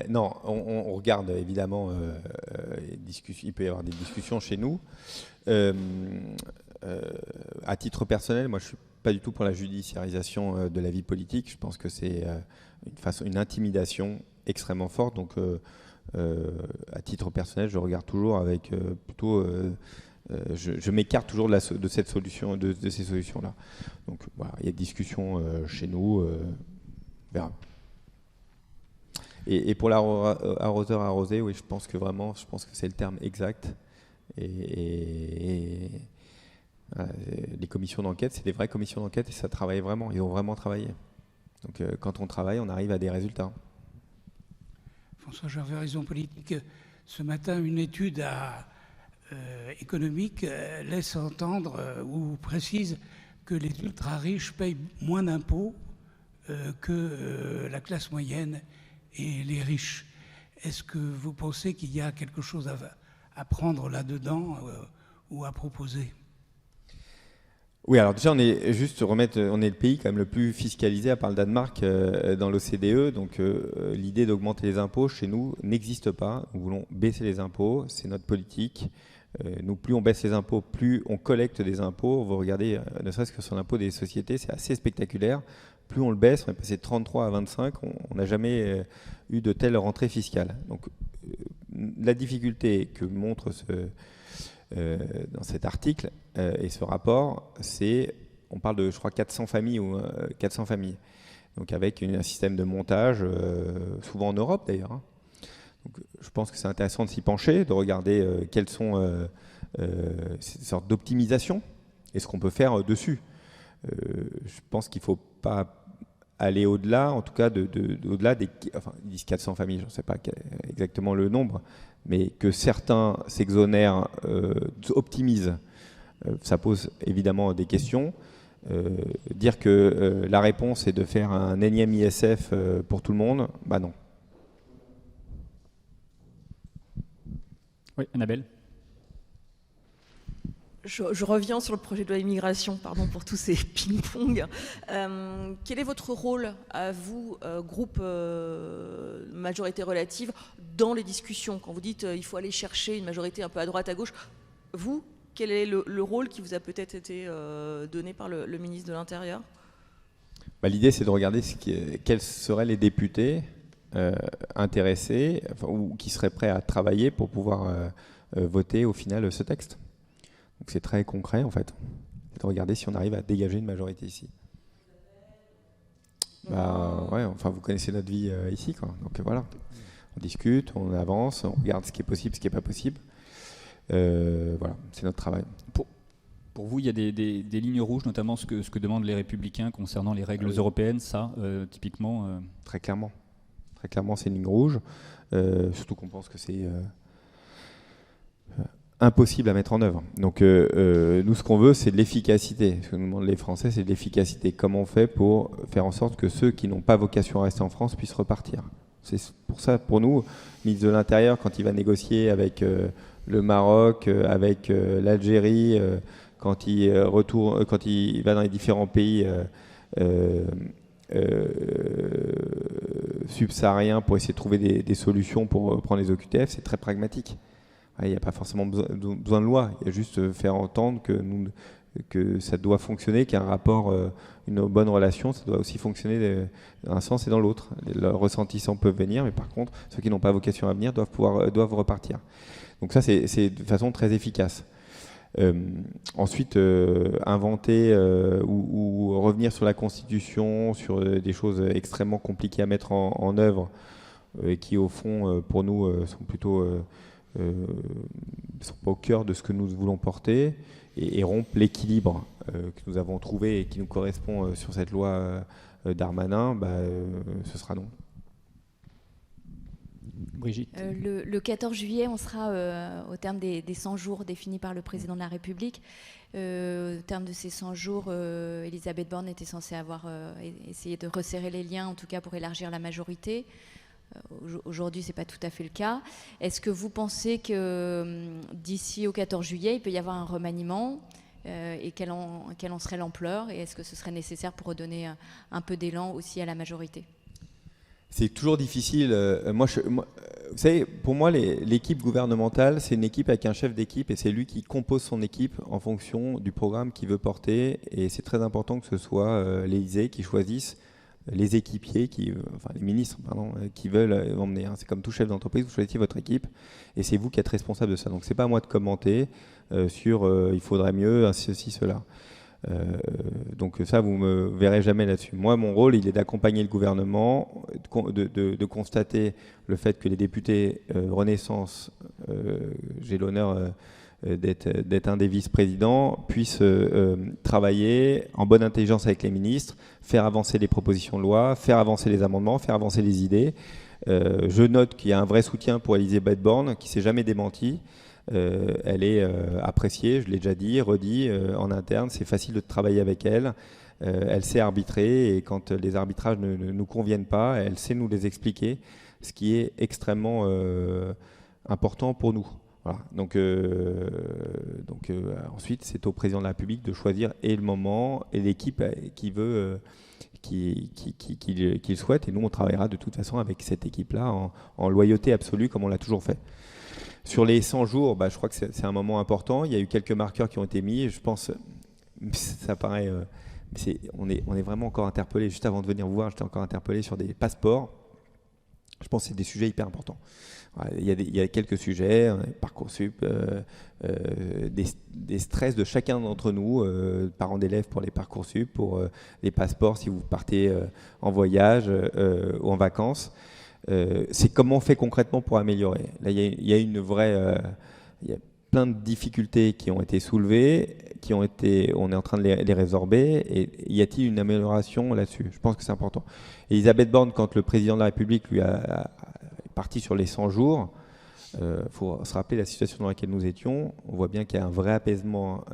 Non, on regarde évidemment, il peut y avoir des discussions chez nous. À titre personnel, moi je suis pas du tout pour la judiciarisation de la vie politique. Je pense que c'est une intimidation extrêmement forte. Donc, à titre personnel, je regarde toujours avec plutôt... je m'écarte toujours de cette solution, de ces solutions-là. Donc, voilà, il y a des discussions chez nous. On verra. Et pour l'arroseur arrosé, oui, je pense que c'est le terme exact. Les commissions d'enquête, c'est des vraies commissions d'enquête et ça travaille vraiment, ils ont vraiment travaillé. Donc quand on travaille, on arrive à des résultats. François Gervais, Horizon Politique. Ce matin, une étude économique laisse entendre ou précise que les ultra-riches payent moins d'impôts que la classe moyenne et les riches. Est-ce que vous pensez qu'il y a quelque chose à prendre là-dedans ou à proposer? Oui, alors déjà, on est le pays quand même le plus fiscalisé à part le Danemark dans l'OCDE. Donc l'idée d'augmenter les impôts chez nous n'existe pas. Nous voulons baisser les impôts, c'est notre politique. Nous, plus on baisse les impôts, plus on collecte des impôts. Vous regardez, ne serait-ce que sur l'impôt des sociétés, c'est assez spectaculaire. Plus on le baisse, on est passé de 33 à 25, on n'a jamais eu de telle rentrée fiscale. Donc la difficulté que montre dans cet article et ce rapport, on parle de, je crois, 400 familles. Donc avec un système de montage, souvent en Europe d'ailleurs. Hein. Donc, je pense que c'est intéressant de s'y pencher, de regarder quelles sont ces sortes d'optimisation et ce qu'on peut faire dessus. Je pense qu'il ne faut pas aller au-delà, en tout cas au-delà des, enfin ils disent 400 familles, je ne sais pas exactement le nombre, mais que certains s'exonèrent, optimisent, ça pose évidemment des questions. Dire que la réponse est de faire un énième ISF pour tout le monde, bah non. Oui, Annabelle. Je reviens sur le projet de loi immigration, pardon pour tous ces ping-pong. Quel est votre rôle à vous, groupe majorité relative, dans les discussions? Quand vous dites il faut aller chercher une majorité un peu à droite, à gauche, vous, quel est le rôle qui vous a peut-être été donné par le ministre de l'Intérieur? L'idée, c'est de regarder quels seraient les députés intéressés, enfin, ou qui seraient prêts à travailler pour pouvoir voter au final ce texte. Donc c'est très concret en fait. C'est de regarder si on arrive à dégager une majorité ici. Ouais, enfin vous connaissez notre vie ici, quoi. Donc voilà, on discute, on avance, on regarde ce qui est possible, ce qui n'est pas possible. Voilà, c'est notre travail. Pour vous, il y a des lignes rouges, notamment ce que demandent les Républicains concernant les règles européennes, ça, typiquement Très clairement, c'est une ligne rouge. Surtout qu'on pense que c'est impossible à mettre en œuvre. Donc nous, ce qu'on veut, c'est de l'efficacité. Ce que nous demandent les Français, c'est de l'efficacité. Comment on fait pour faire en sorte que ceux qui n'ont pas vocation à rester en France puissent repartir? C'est pour ça, pour nous, le ministre de l'Intérieur, quand il va négocier avec le Maroc, avec l'Algérie, quand il va dans les différents pays subsahariens pour essayer de trouver des solutions pour prendre les OQTF, c'est très pragmatique. Il n'y a pas forcément besoin de loi, il y a juste faire entendre que ça doit fonctionner, qu'il y a un rapport, une bonne relation, ça doit aussi fonctionner dans un sens et dans l'autre. Les ressentissants peuvent venir, mais par contre, ceux qui n'ont pas vocation à venir doivent repartir. Donc ça, c'est de façon très efficace. Ensuite, inventer ou revenir sur la Constitution, sur des choses extrêmement compliquées à mettre en œuvre, et qui, au fond, pour nous, sont plutôt... sont pas au cœur de ce que nous voulons porter, et rompre l'équilibre que nous avons trouvé et qui nous correspond sur cette loi Darmanin, ce sera non. Brigitte. Le 14 juillet, on sera au terme des 100 jours définis par le président de la République. Au terme de ces 100 jours, Elisabeth Borne était censée avoir essayé de resserrer les liens, en tout cas pour élargir la majorité. Aujourd'hui, ce n'est pas tout à fait le cas. Est-ce que vous pensez que d'ici au 14 juillet, il peut y avoir un remaniement et quelle en serait l'ampleur? Et est-ce que ce serait nécessaire pour redonner un peu d'élan aussi à la majorité? C'est toujours difficile. Vous savez, pour moi, l'équipe gouvernementale, c'est une équipe avec un chef d'équipe et c'est lui qui compose son équipe en fonction du programme qu'il veut porter. Et c'est très important que ce soit l'Élysée qui choisisse les équipiers, les ministres, qui veulent emmener. C'est comme tout chef d'entreprise, vous choisissez votre équipe et c'est vous qui êtes responsable de ça. Donc c'est pas à moi de commenter sur il faudrait mieux, ceci, cela. Donc ça, vous me verrez jamais là-dessus. Moi, mon rôle, il est d'accompagner le gouvernement, de constater le fait que les députés Renaissance, j'ai l'honneur d'être un des vice-présidents, puissent travailler en bonne intelligence avec les ministres, faire avancer les propositions de loi, faire avancer les amendements, faire avancer les idées. Je note qu'il y a un vrai soutien pour Elisabeth Borne, qui ne s'est jamais démentie. Elle est appréciée, je l'ai déjà dit, redit en interne, c'est facile de travailler avec elle. Elle sait arbitrer et quand les arbitrages ne nous conviennent pas, elle sait nous les expliquer, ce qui est extrêmement important pour nous. Voilà. Donc ensuite, c'est au président de la République de choisir et le moment et l'équipe qui veut, qu'il souhaite. Et nous, on travaillera de toute façon avec cette équipe-là en loyauté absolue, comme on l'a toujours fait. Sur les 100 jours, je crois que c'est un moment important. Il y a eu quelques marqueurs qui ont été mis. Je pense, ça paraît, on est vraiment encore interpellé. Juste avant de venir vous voir, j'étais encore interpellé sur des passeports. Je pense que c'est des sujets hyper importants. Il y a quelques sujets, Parcoursup, des stress de chacun d'entre nous, parents d'élèves pour les Parcoursup, pour les passeports si vous partez en voyage ou en vacances. C'est comment on fait concrètement pour améliorer. Là, il y a une vraie, il y a plein de difficultés qui ont été soulevées. on est en train de les résorber, et y a-t-il une amélioration là-dessus? Je pense que c'est important. Et Elisabeth Borne, quand le président de la République lui est parti sur les 100 jours, faut se rappeler la situation dans laquelle nous étions. On voit bien qu'il y a un vrai apaisement,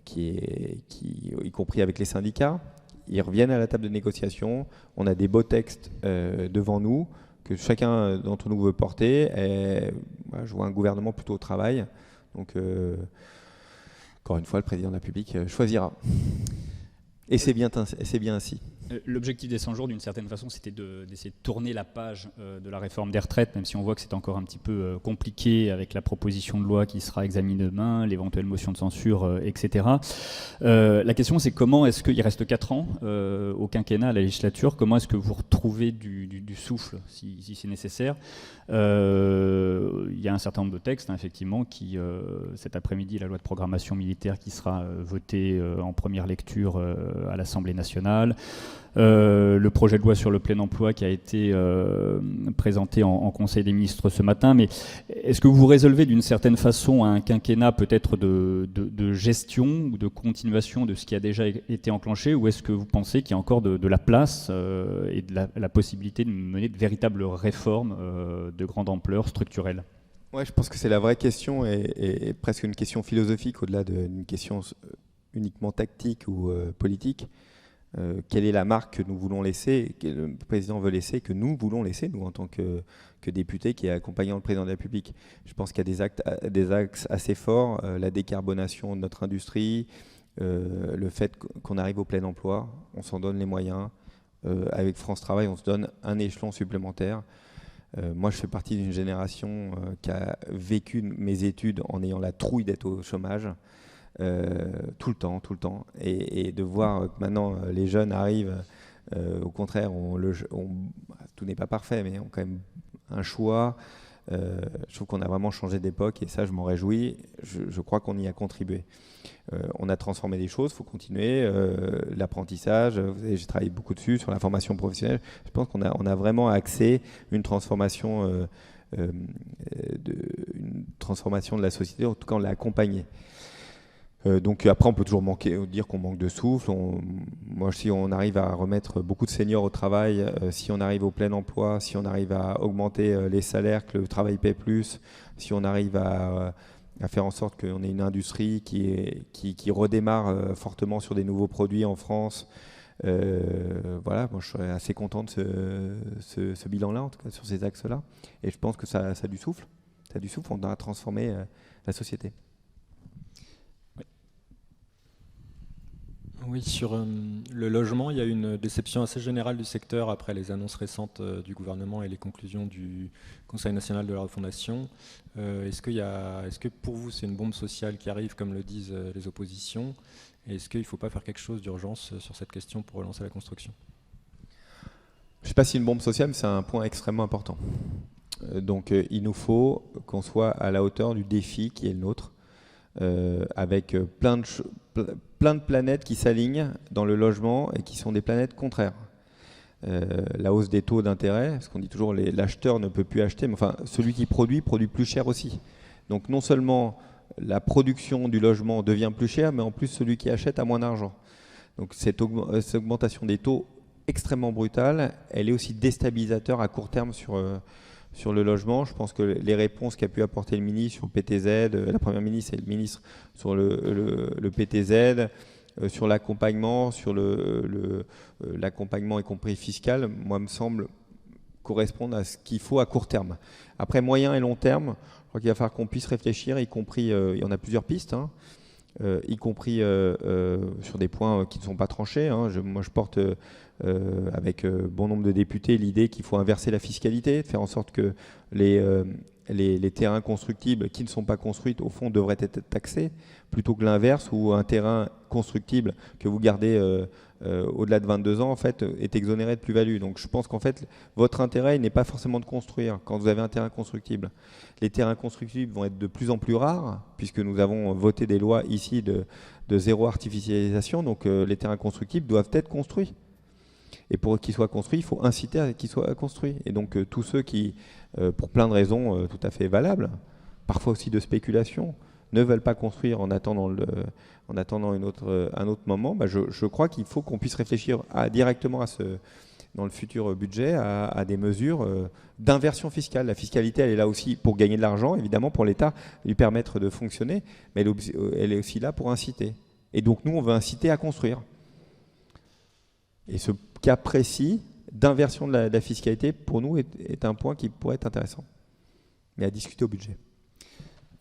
y compris avec les syndicats. Ils reviennent à la table de négociation. On a des beaux textes devant nous que chacun d'entre nous veut porter. Et, je vois un gouvernement plutôt au travail. Donc, encore une fois, le président de la République choisira. Et c'est bien ainsi. L'objectif des 100 jours, d'une certaine façon, c'était d'essayer de tourner la page de la réforme des retraites, même si on voit que c'est encore un petit peu compliqué avec la proposition de loi qui sera examinée demain, l'éventuelle motion de censure, etc. La question, c'est comment est-ce qu'il reste 4 ans au quinquennat, à la législature, comment est-ce que vous retrouvez du souffle, si c'est nécessaire? Il y a un certain nombre de textes, effectivement, qui, cet après-midi, la loi de programmation militaire qui sera votée en première lecture à l'Assemblée nationale. Le projet de loi sur le plein emploi qui a été présenté en Conseil des ministres ce matin. Mais est-ce que vous résolvez d'une certaine façon un quinquennat peut-être de gestion ou de continuation de ce qui a déjà été enclenché, ou est-ce que vous pensez qu'il y a encore de la place et de la possibilité de mener de véritables réformes de grande ampleur, structurelles? Ouais, je pense que c'est la vraie question et presque une question philosophique au-delà d'une question uniquement tactique ou politique. Quelle est la marque que nous voulons laisser, que le président veut laisser, que nous voulons laisser, nous, en tant que députés qui accompagnant le président de la République. Je pense qu'il y a des axes assez forts, la décarbonation de notre industrie, le fait qu'on arrive au plein emploi, on s'en donne les moyens. Avec France Travail, on se donne un échelon supplémentaire. Moi, je fais partie d'une génération qui a vécu mes études en ayant la trouille d'être au chômage. Tout le temps. Et de voir que maintenant les jeunes arrivent, au contraire, tout n'est pas parfait, mais ont quand même un choix. Je trouve qu'on a vraiment changé d'époque et ça, je m'en réjouis. Je crois qu'on y a contribué. On a transformé des choses, il faut continuer. L'apprentissage, j'ai travaillé beaucoup dessus, sur la formation professionnelle. Je pense qu'on a vraiment axé une transformation, une transformation de la société, en tout cas on l'a accompagnée. Donc après, on peut toujours dire qu'on manque de souffle. Moi, si on arrive à remettre beaucoup de seniors au travail, si on arrive au plein emploi, si on arrive à augmenter les salaires, que le travail paie plus, si on arrive à faire en sorte qu'on ait une industrie qui redémarre fortement sur des nouveaux produits en France, voilà, moi je serais assez content de ce bilan-là, en tout cas sur ces axes-là. Et je pense que ça a du souffle. Ça a du souffle, on doit transformer la société. Oui, sur le logement, il y a une déception assez générale du secteur après les annonces récentes du gouvernement et les conclusions du Conseil national de la refondation. Est-ce que pour vous c'est une bombe sociale qui arrive, comme le disent les oppositions? Et est-ce qu'il ne faut pas faire quelque chose d'urgence sur cette question pour relancer la construction? Je ne sais pas si une bombe sociale, mais c'est un point extrêmement important. Donc il nous faut qu'on soit à la hauteur du défi qui est le nôtre, avec plein de planètes qui s'alignent dans le logement et qui sont des planètes contraires. La hausse des taux d'intérêt, parce qu'on dit toujours l'acheteur ne peut plus acheter, mais enfin celui qui produit plus cher aussi. Donc non seulement la production du logement devient plus chère, mais en plus celui qui achète a moins d'argent. Donc cette augmentation des taux extrêmement brutale, elle est aussi déstabilisateur à court terme sur le logement. Je pense que les réponses qu'a pu apporter le ministre sur le PTZ, la première ministre et le ministre sur le PTZ, sur l'accompagnement, l'accompagnement y compris fiscal, moi me semble correspondre à ce qu'il faut à court terme. Après moyen et long terme, je crois qu'il va falloir qu'on puisse réfléchir, y compris, il y en a plusieurs pistes, y compris sur des points qui ne sont pas tranchés. Moi je porte avec bon nombre de députés l'idée qu'il faut inverser la fiscalité, faire en sorte que les terrains constructibles qui ne sont pas construits au fond devraient être taxés, plutôt que l'inverse où un terrain constructible que vous gardez au-delà de 22 ans en fait, est exonéré de plus-value. Donc je pense qu'en fait votre intérêt n'est pas forcément de construire quand vous avez un terrain constructible. Les terrains constructibles vont être de plus en plus rares puisque nous avons voté des lois ici de zéro artificialisation, donc les terrains constructibles doivent être construits. Et pour qu'ils soient construits, il faut inciter à qu'ils soient construits. Et donc tous ceux qui, pour plein de raisons tout à fait valables, parfois aussi de spéculation, ne veulent pas construire en attendant un autre moment, je crois qu'il faut qu'on puisse réfléchir directement dans le futur budget à des mesures d'inversion fiscale. La fiscalité, elle est là aussi pour gagner de l'argent, évidemment, pour l'État, lui permettre de fonctionner, mais elle est aussi là pour inciter. Et donc nous, on veut inciter à construire. Et ce cas précis d'inversion de la fiscalité, pour nous, est un point qui pourrait être intéressant, mais à discuter au budget.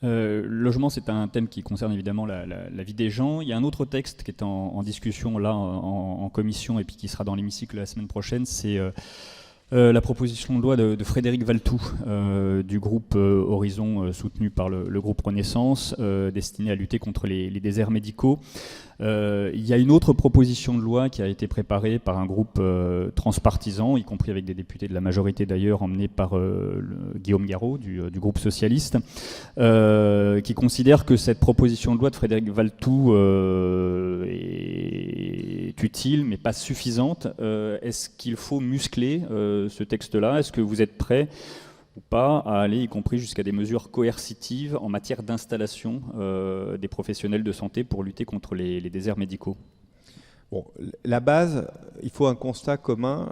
Logement, c'est un thème qui concerne évidemment la vie des gens. Il y a un autre texte qui est en discussion là en commission et puis qui sera dans l'hémicycle la semaine prochaine, c'est la proposition de loi de Frédéric Valletoux du groupe Horizon soutenu par le groupe Renaissance destiné à lutter contre les déserts médicaux. Il y a une autre proposition de loi qui a été préparée par un groupe transpartisan, y compris avec des députés de la majorité d'ailleurs, emmenés par Guillaume Garot du groupe socialiste, qui considère que cette proposition de loi de Frédéric Valletoux est utile mais pas suffisante. Est-ce qu'il faut muscler ce texte-là? Est-ce que vous êtes prêts ou pas à aller, y compris jusqu'à des mesures coercitives en matière d'installation des professionnels de santé pour lutter contre les déserts médicaux? Bon, la base, il faut un constat commun,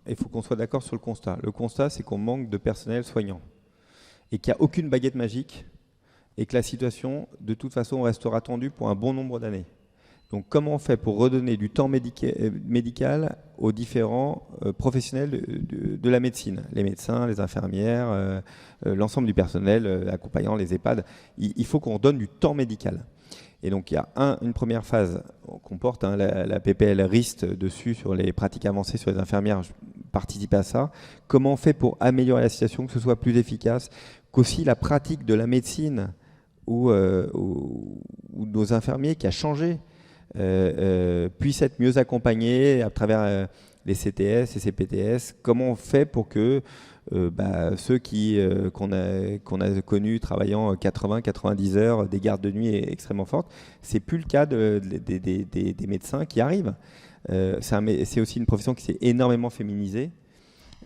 et il faut qu'on soit d'accord sur le constat. Le constat, c'est qu'on manque de personnel soignant, et qu'il n'y a aucune baguette magique, et que la situation, de toute façon, restera tendue pour un bon nombre d'années. Donc comment on fait pour redonner du temps médical aux différents professionnels de la médecine, les médecins, les infirmières, l'ensemble du personnel accompagnant les EHPAD. Il faut qu'on redonne du temps médical. Et donc il y a une première phase qu'on porte, la PPL RIST dessus sur les pratiques avancées sur les infirmières, je participe à ça. Comment on fait pour améliorer la situation, que ce soit plus efficace, qu'aussi la pratique de la médecine ou nos infirmiers qui a changé, puissent être mieux accompagnés à travers les CTS et CPTS. Comment on fait pour que ceux qu'on a connus travaillant 80-90 heures, des gardes de nuit extrêmement fortes, c'est plus le cas des médecins qui arrivent. C'est aussi une profession qui s'est énormément féminisée.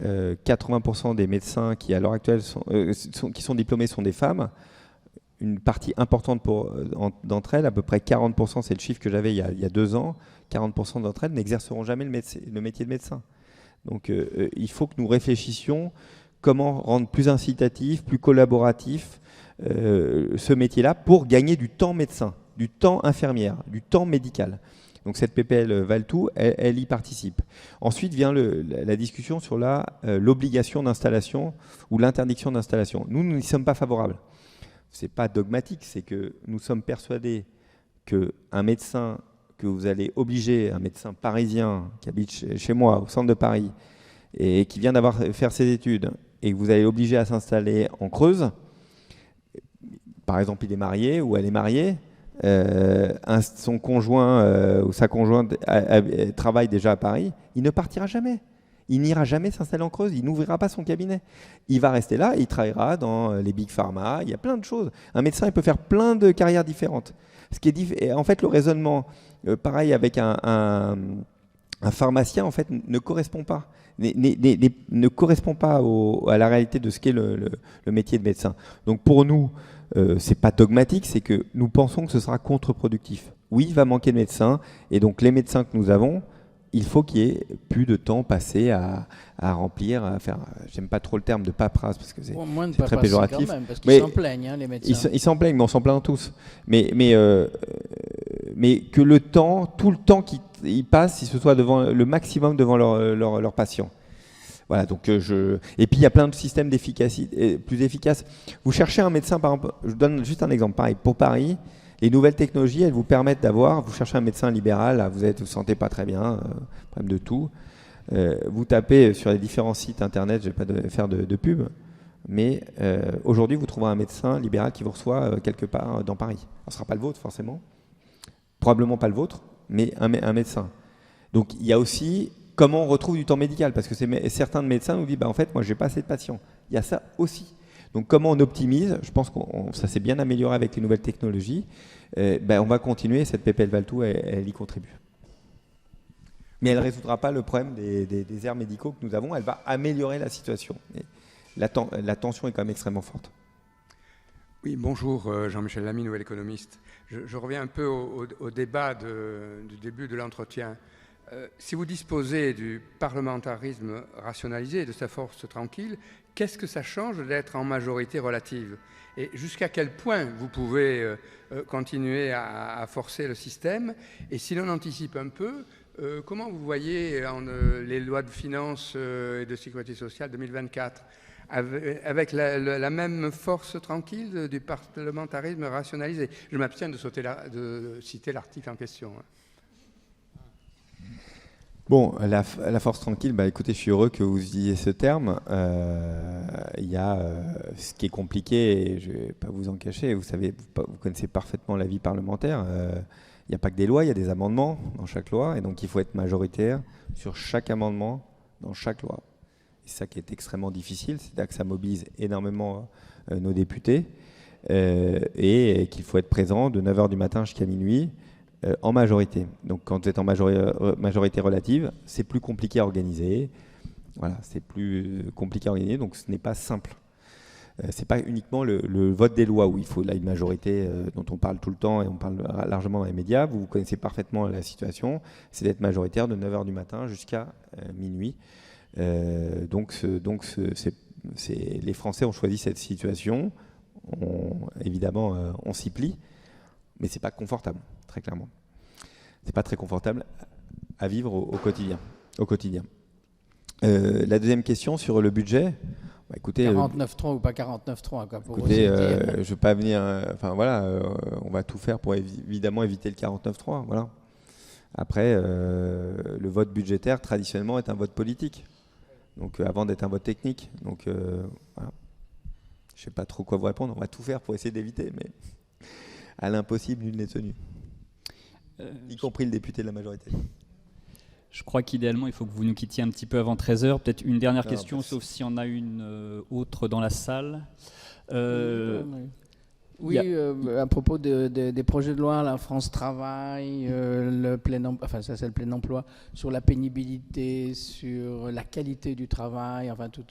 80% des médecins qui à l'heure actuelle qui sont diplômés sont des femmes. Une partie importante d'entre elles, à peu près 40%, c'est le chiffre que j'avais il y a 2 ans, 40% d'entre elles n'exerceront jamais le métier de médecin. Donc il faut que nous réfléchissions comment rendre plus incitatif, plus collaboratif ce métier-là pour gagner du temps médecin, du temps infirmière, du temps médical. Donc cette PPL Valletoux, elle y participe. Ensuite vient la discussion sur l'obligation d'installation ou l'interdiction d'installation. Nous n'y sommes pas favorables. Ce n'est pas dogmatique, c'est que nous sommes persuadés qu'un médecin que vous allez obliger, un médecin parisien qui habite chez moi, au centre de Paris, et qui vient faire ses études, et que vous allez l'obliger à s'installer en Creuse, par exemple il est marié ou elle est mariée, son conjoint ou sa conjointe travaille déjà à Paris, il ne partira jamais. Il n'ira jamais s'installer en Creuse, il n'ouvrira pas son cabinet. Il va rester là, il travaillera dans les big pharma, il y a plein de choses. Un médecin, il peut faire plein de carrières différentes. Ce qui est en fait, le raisonnement, pareil avec un pharmacien, en fait, ne correspond pas. Ne correspond pas à la réalité de ce qu'est le métier de médecin. Donc pour nous, c'est pas dogmatique, c'est que nous pensons que ce sera contre-productif. Oui, il va manquer de médecins, et donc les médecins que nous avons, il faut qu'il y ait plus de temps passé à remplir, à faire. J'aime pas trop le terme de paperasse parce que c'est très péjoratif. Quand même, parce qu'ils s'en plaignent, les médecins. Ils s'en plaignent, mais on s'en plaint tous. Mais que le temps, tout le temps qu'ils passent, il se soit le maximum devant leurs patients. Voilà, donc et puis il y a plein de systèmes d'efficacité plus efficaces. Vous cherchez un médecin, par exemple, je vous donne juste un exemple. Pareil, pour Paris. Les nouvelles technologies, elles vous permettent vous cherchez un médecin libéral, là, vous ne sentez pas très bien, problème de tout. Vous tapez sur les différents sites internet, je ne vais pas faire de pub, mais aujourd'hui, vous trouverez un médecin libéral qui vous reçoit quelque part dans Paris. Ce ne sera pas le vôtre, forcément. Probablement pas le vôtre, mais un médecin. Donc, il y a aussi comment on retrouve du temps médical, parce que certains médecins nous disent, en fait, moi, je n'ai pas assez de patients. Il y a ça aussi. Donc comment on optimise? Je pense que ça s'est bien amélioré avec les nouvelles technologies. On va continuer, cette PPL Valletoux, elle y contribue. Mais elle ne résoudra pas le problème des déserts médicaux que nous avons, elle va améliorer la situation. Et la tension est quand même extrêmement forte. Oui, bonjour, Jean-Michel Lamy, nouvel économiste. Je reviens un peu au débat du début de l'entretien. Si vous disposez du parlementarisme rationalisé et de sa force tranquille, qu'est-ce que ça change d'être en majorité relative? Et jusqu'à quel point vous pouvez continuer à forcer le système? Et si l'on anticipe un peu, comment vous voyez les lois de finances et de sécurité sociale 2024 avec la même force tranquille du parlementarisme rationalisé? Je m'abstiens de citer l'article en question. Bon, la force tranquille, écoutez, je suis heureux que vous usiez ce terme. Il y a ce qui est compliqué, et je ne vais pas vous en cacher, vous connaissez parfaitement la vie parlementaire. Il n'y a pas que des lois, il y a des amendements dans chaque loi, et donc il faut être majoritaire sur chaque amendement dans chaque loi. C'est ça qui est extrêmement difficile, c'est-à-dire que ça mobilise énormément nos députés, et qu'il faut être présent de 9h du matin jusqu'à minuit, en majorité. Donc quand vous êtes en majorité relative, c'est plus compliqué à organiser. Voilà, c'est plus compliqué à organiser, donc ce n'est pas simple. C'est pas uniquement le vote des lois où il faut là une majorité dont on parle tout le temps et on parle largement dans les médias. Vous connaissez parfaitement la situation, c'est d'être majoritaire de 9h du matin jusqu'à minuit. Donc les Français ont choisi cette situation. Évidemment, on s'y plie, mais c'est pas confortable. Très clairement. C'est pas très confortable à vivre au quotidien. La deuxième question sur le budget. Écoutez, 49.3 ou pas 49.3 quoi, pour écoutez, je vais pas venir. On va tout faire pour évidemment éviter le 49.3. Voilà. Après, le vote budgétaire traditionnellement est un vote politique. Donc avant d'être un vote technique. Donc voilà. Je sais pas trop quoi vous répondre. On va tout faire pour essayer d'éviter, mais à l'impossible, nul n'est tenu. Y compris le député de la majorité. Je crois qu'idéalement, il faut que vous nous quittiez un petit peu avant 13h. Peut-être une dernière question, sauf s'il y en a une autre dans la salle. Oui, à propos des projets de loi, la France Travail, le plein emploi, enfin ça c'est le plein emploi, sur la pénibilité, sur la qualité du travail, enfin tout.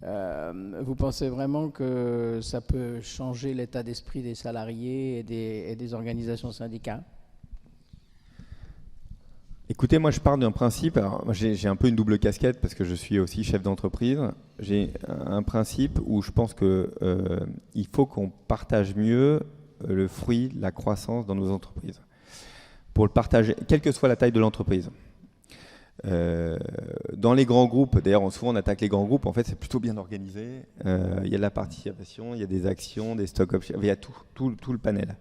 Vous pensez vraiment que ça peut changer l'état d'esprit des salariés et des organisations syndicales? Écoutez, moi je pars d'un principe, alors j'ai un peu une double casquette parce que je suis aussi chef d'entreprise. J'ai un principe où je pense qu'il faut qu'on partage mieux le fruit de la croissance dans nos entreprises. Pour le partager, quelle que soit la taille de l'entreprise. Dans les grands groupes, d'ailleurs souvent on attaque les grands groupes, en fait c'est plutôt bien organisé. Il y a de la participation, il y a des actions, des stock options, il y a tout le panel.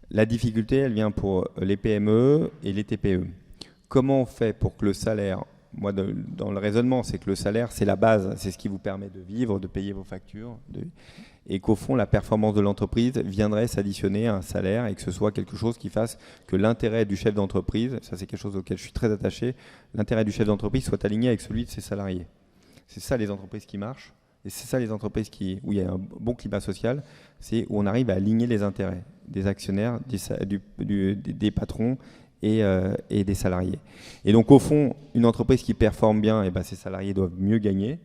La difficulté, elle vient pour les PME et les TPE. Comment on fait pour que le salaire, moi dans le raisonnement, c'est que le salaire c'est la base, c'est ce qui vous permet de vivre, de payer vos factures, et qu'au fond la performance de l'entreprise viendrait s'additionner à un salaire et que ce soit quelque chose qui fasse que l'intérêt du chef d'entreprise, ça c'est quelque chose auquel je suis très attaché, l'intérêt du chef d'entreprise soit aligné avec celui de ses salariés. C'est ça les entreprises qui marchent, et c'est ça les entreprises où il y a un bon climat social, c'est où on arrive à aligner les intérêts des actionnaires, des patrons, et des salariés. Et donc au fond, une entreprise qui performe bien, ses salariés doivent mieux gagner.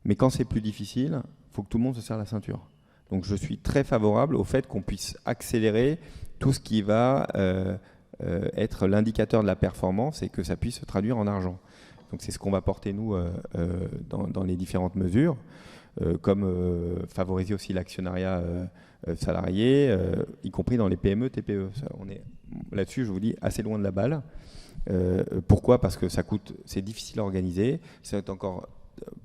Mais quand c'est plus difficile, il faut que tout le monde se serre la ceinture. Donc je suis très favorable au fait qu'on puisse accélérer tout ce qui va être l'indicateur de la performance et que ça puisse se traduire en argent. Donc c'est ce qu'on va porter nous dans les différentes mesures, comme favoriser aussi l'actionnariat salarié, y compris dans les PME, TPE. On est là-dessus, je vous dis, assez loin de la balle. Pourquoi ? Parce que c'est difficile à organiser, c'est encore,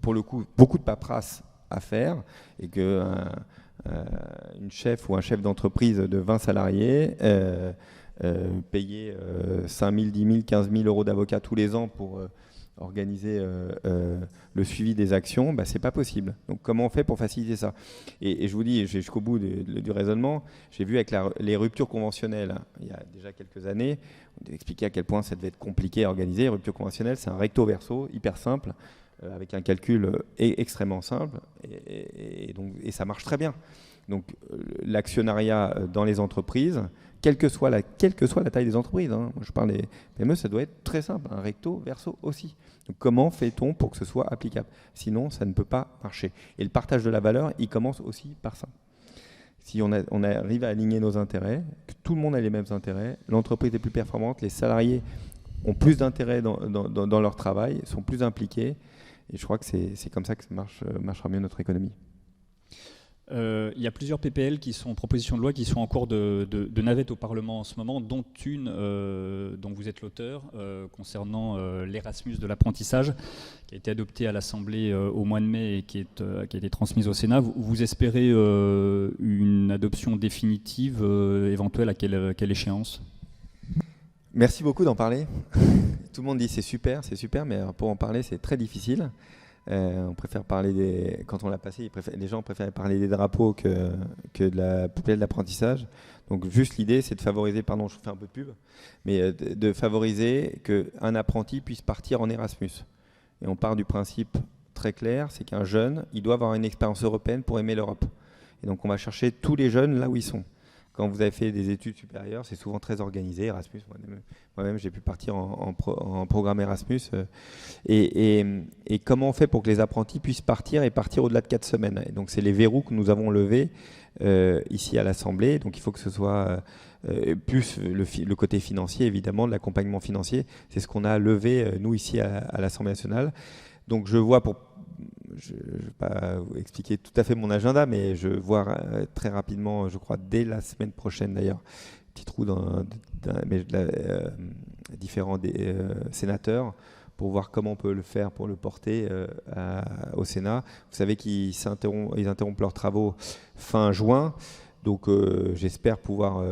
pour le coup, beaucoup de paperasse à faire, et qu'une chef ou un chef d'entreprise de 20 salariés payer 5 000, 10 000, 15 000 euros d'avocat tous les ans pour organiser le suivi des actions, c'est pas possible. Donc comment on fait pour faciliter ça ? Et je vous dis, j'ai jusqu'au bout du raisonnement, j'ai vu avec les ruptures conventionnelles, il y a déjà quelques années, on expliquait à quel point ça devait être compliqué à organiser. Les ruptures conventionnelles, c'est un recto verso, hyper simple, avec un calcul extrêmement simple, et ça marche très bien. Donc l'actionnariat dans les entreprises, quelle que soit la taille des entreprises, moi je parle des PME, ça doit être très simple, un recto verso aussi. Donc comment fait-on pour que ce soit applicable ? Sinon, ça ne peut pas marcher. Et le partage de la valeur, il commence aussi par ça. Si on arrive à aligner nos intérêts, que tout le monde a les mêmes intérêts, l'entreprise est plus performante, les salariés ont plus d'intérêt dans leur travail, sont plus impliqués, et je crois que c'est comme ça que marchera mieux notre économie. Il y a plusieurs PPL propositions de loi qui sont en cours de navette au Parlement en ce moment, dont une dont vous êtes l'auteur, concernant l'Erasmus de l'apprentissage, qui a été adoptée à l'Assemblée au mois de mai et qui a été transmise au Sénat. Vous espérez une adoption définitive éventuelle à quelle échéance ? Merci beaucoup d'en parler. Tout le monde dit c'est super, mais pour en parler c'est très difficile. On préfère parler quand on l'a passé, les gens préfèrent parler des drapeaux que de la PPL d'apprentissage. Donc juste l'idée, c'est de favoriser, pardon, je fais un peu de pub, mais de favoriser qu'un apprenti puisse partir en Erasmus. Et on part du principe très clair, c'est qu'un jeune, il doit avoir une expérience européenne pour aimer l'Europe. Et donc on va chercher tous les jeunes là où ils sont. Quand vous avez fait des études supérieures, c'est souvent très organisé. Erasmus, moi-même, j'ai pu partir en programme Erasmus. Et comment on fait pour que les apprentis puissent partir au-delà de 4 semaines ? Et donc, c'est les verrous que nous avons levés ici à l'Assemblée. Donc, il faut que ce soit plus le côté financier, évidemment, de l'accompagnement financier. C'est ce qu'on a levé, nous, ici à l'Assemblée nationale. Donc, je vois je ne vais pas vous expliquer tout à fait mon agenda, mais je vois très rapidement, je crois dès la semaine prochaine d'ailleurs, petit trou différents sénateurs pour voir comment on peut le faire pour le porter au Sénat. Vous savez qu'ils interrompent leurs travaux fin juin. Donc j'espère pouvoir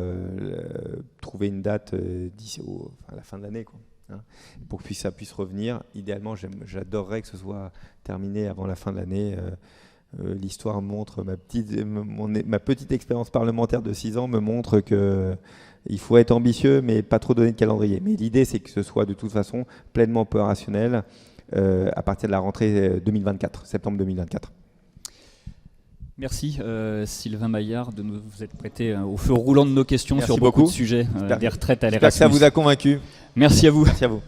trouver une date d'ici à la fin de l'année, quoi. Pour que ça puisse revenir. Idéalement, j'adorerais que ce soit terminé avant la fin de l'année. L'histoire montre, ma petite expérience parlementaire de 6 ans me montre qu'il faut être ambitieux, mais pas trop donner de calendrier. Mais l'idée, c'est que ce soit de toute façon pleinement opérationnel à partir de la rentrée 2024, septembre 2024. Merci Sylvain Maillard de vous être prêté au feu roulant de nos questions. Merci sur beaucoup de sujets, des retraites à l'Erasmus. J'espère que ça vous a convaincu. Merci à vous. Merci à vous.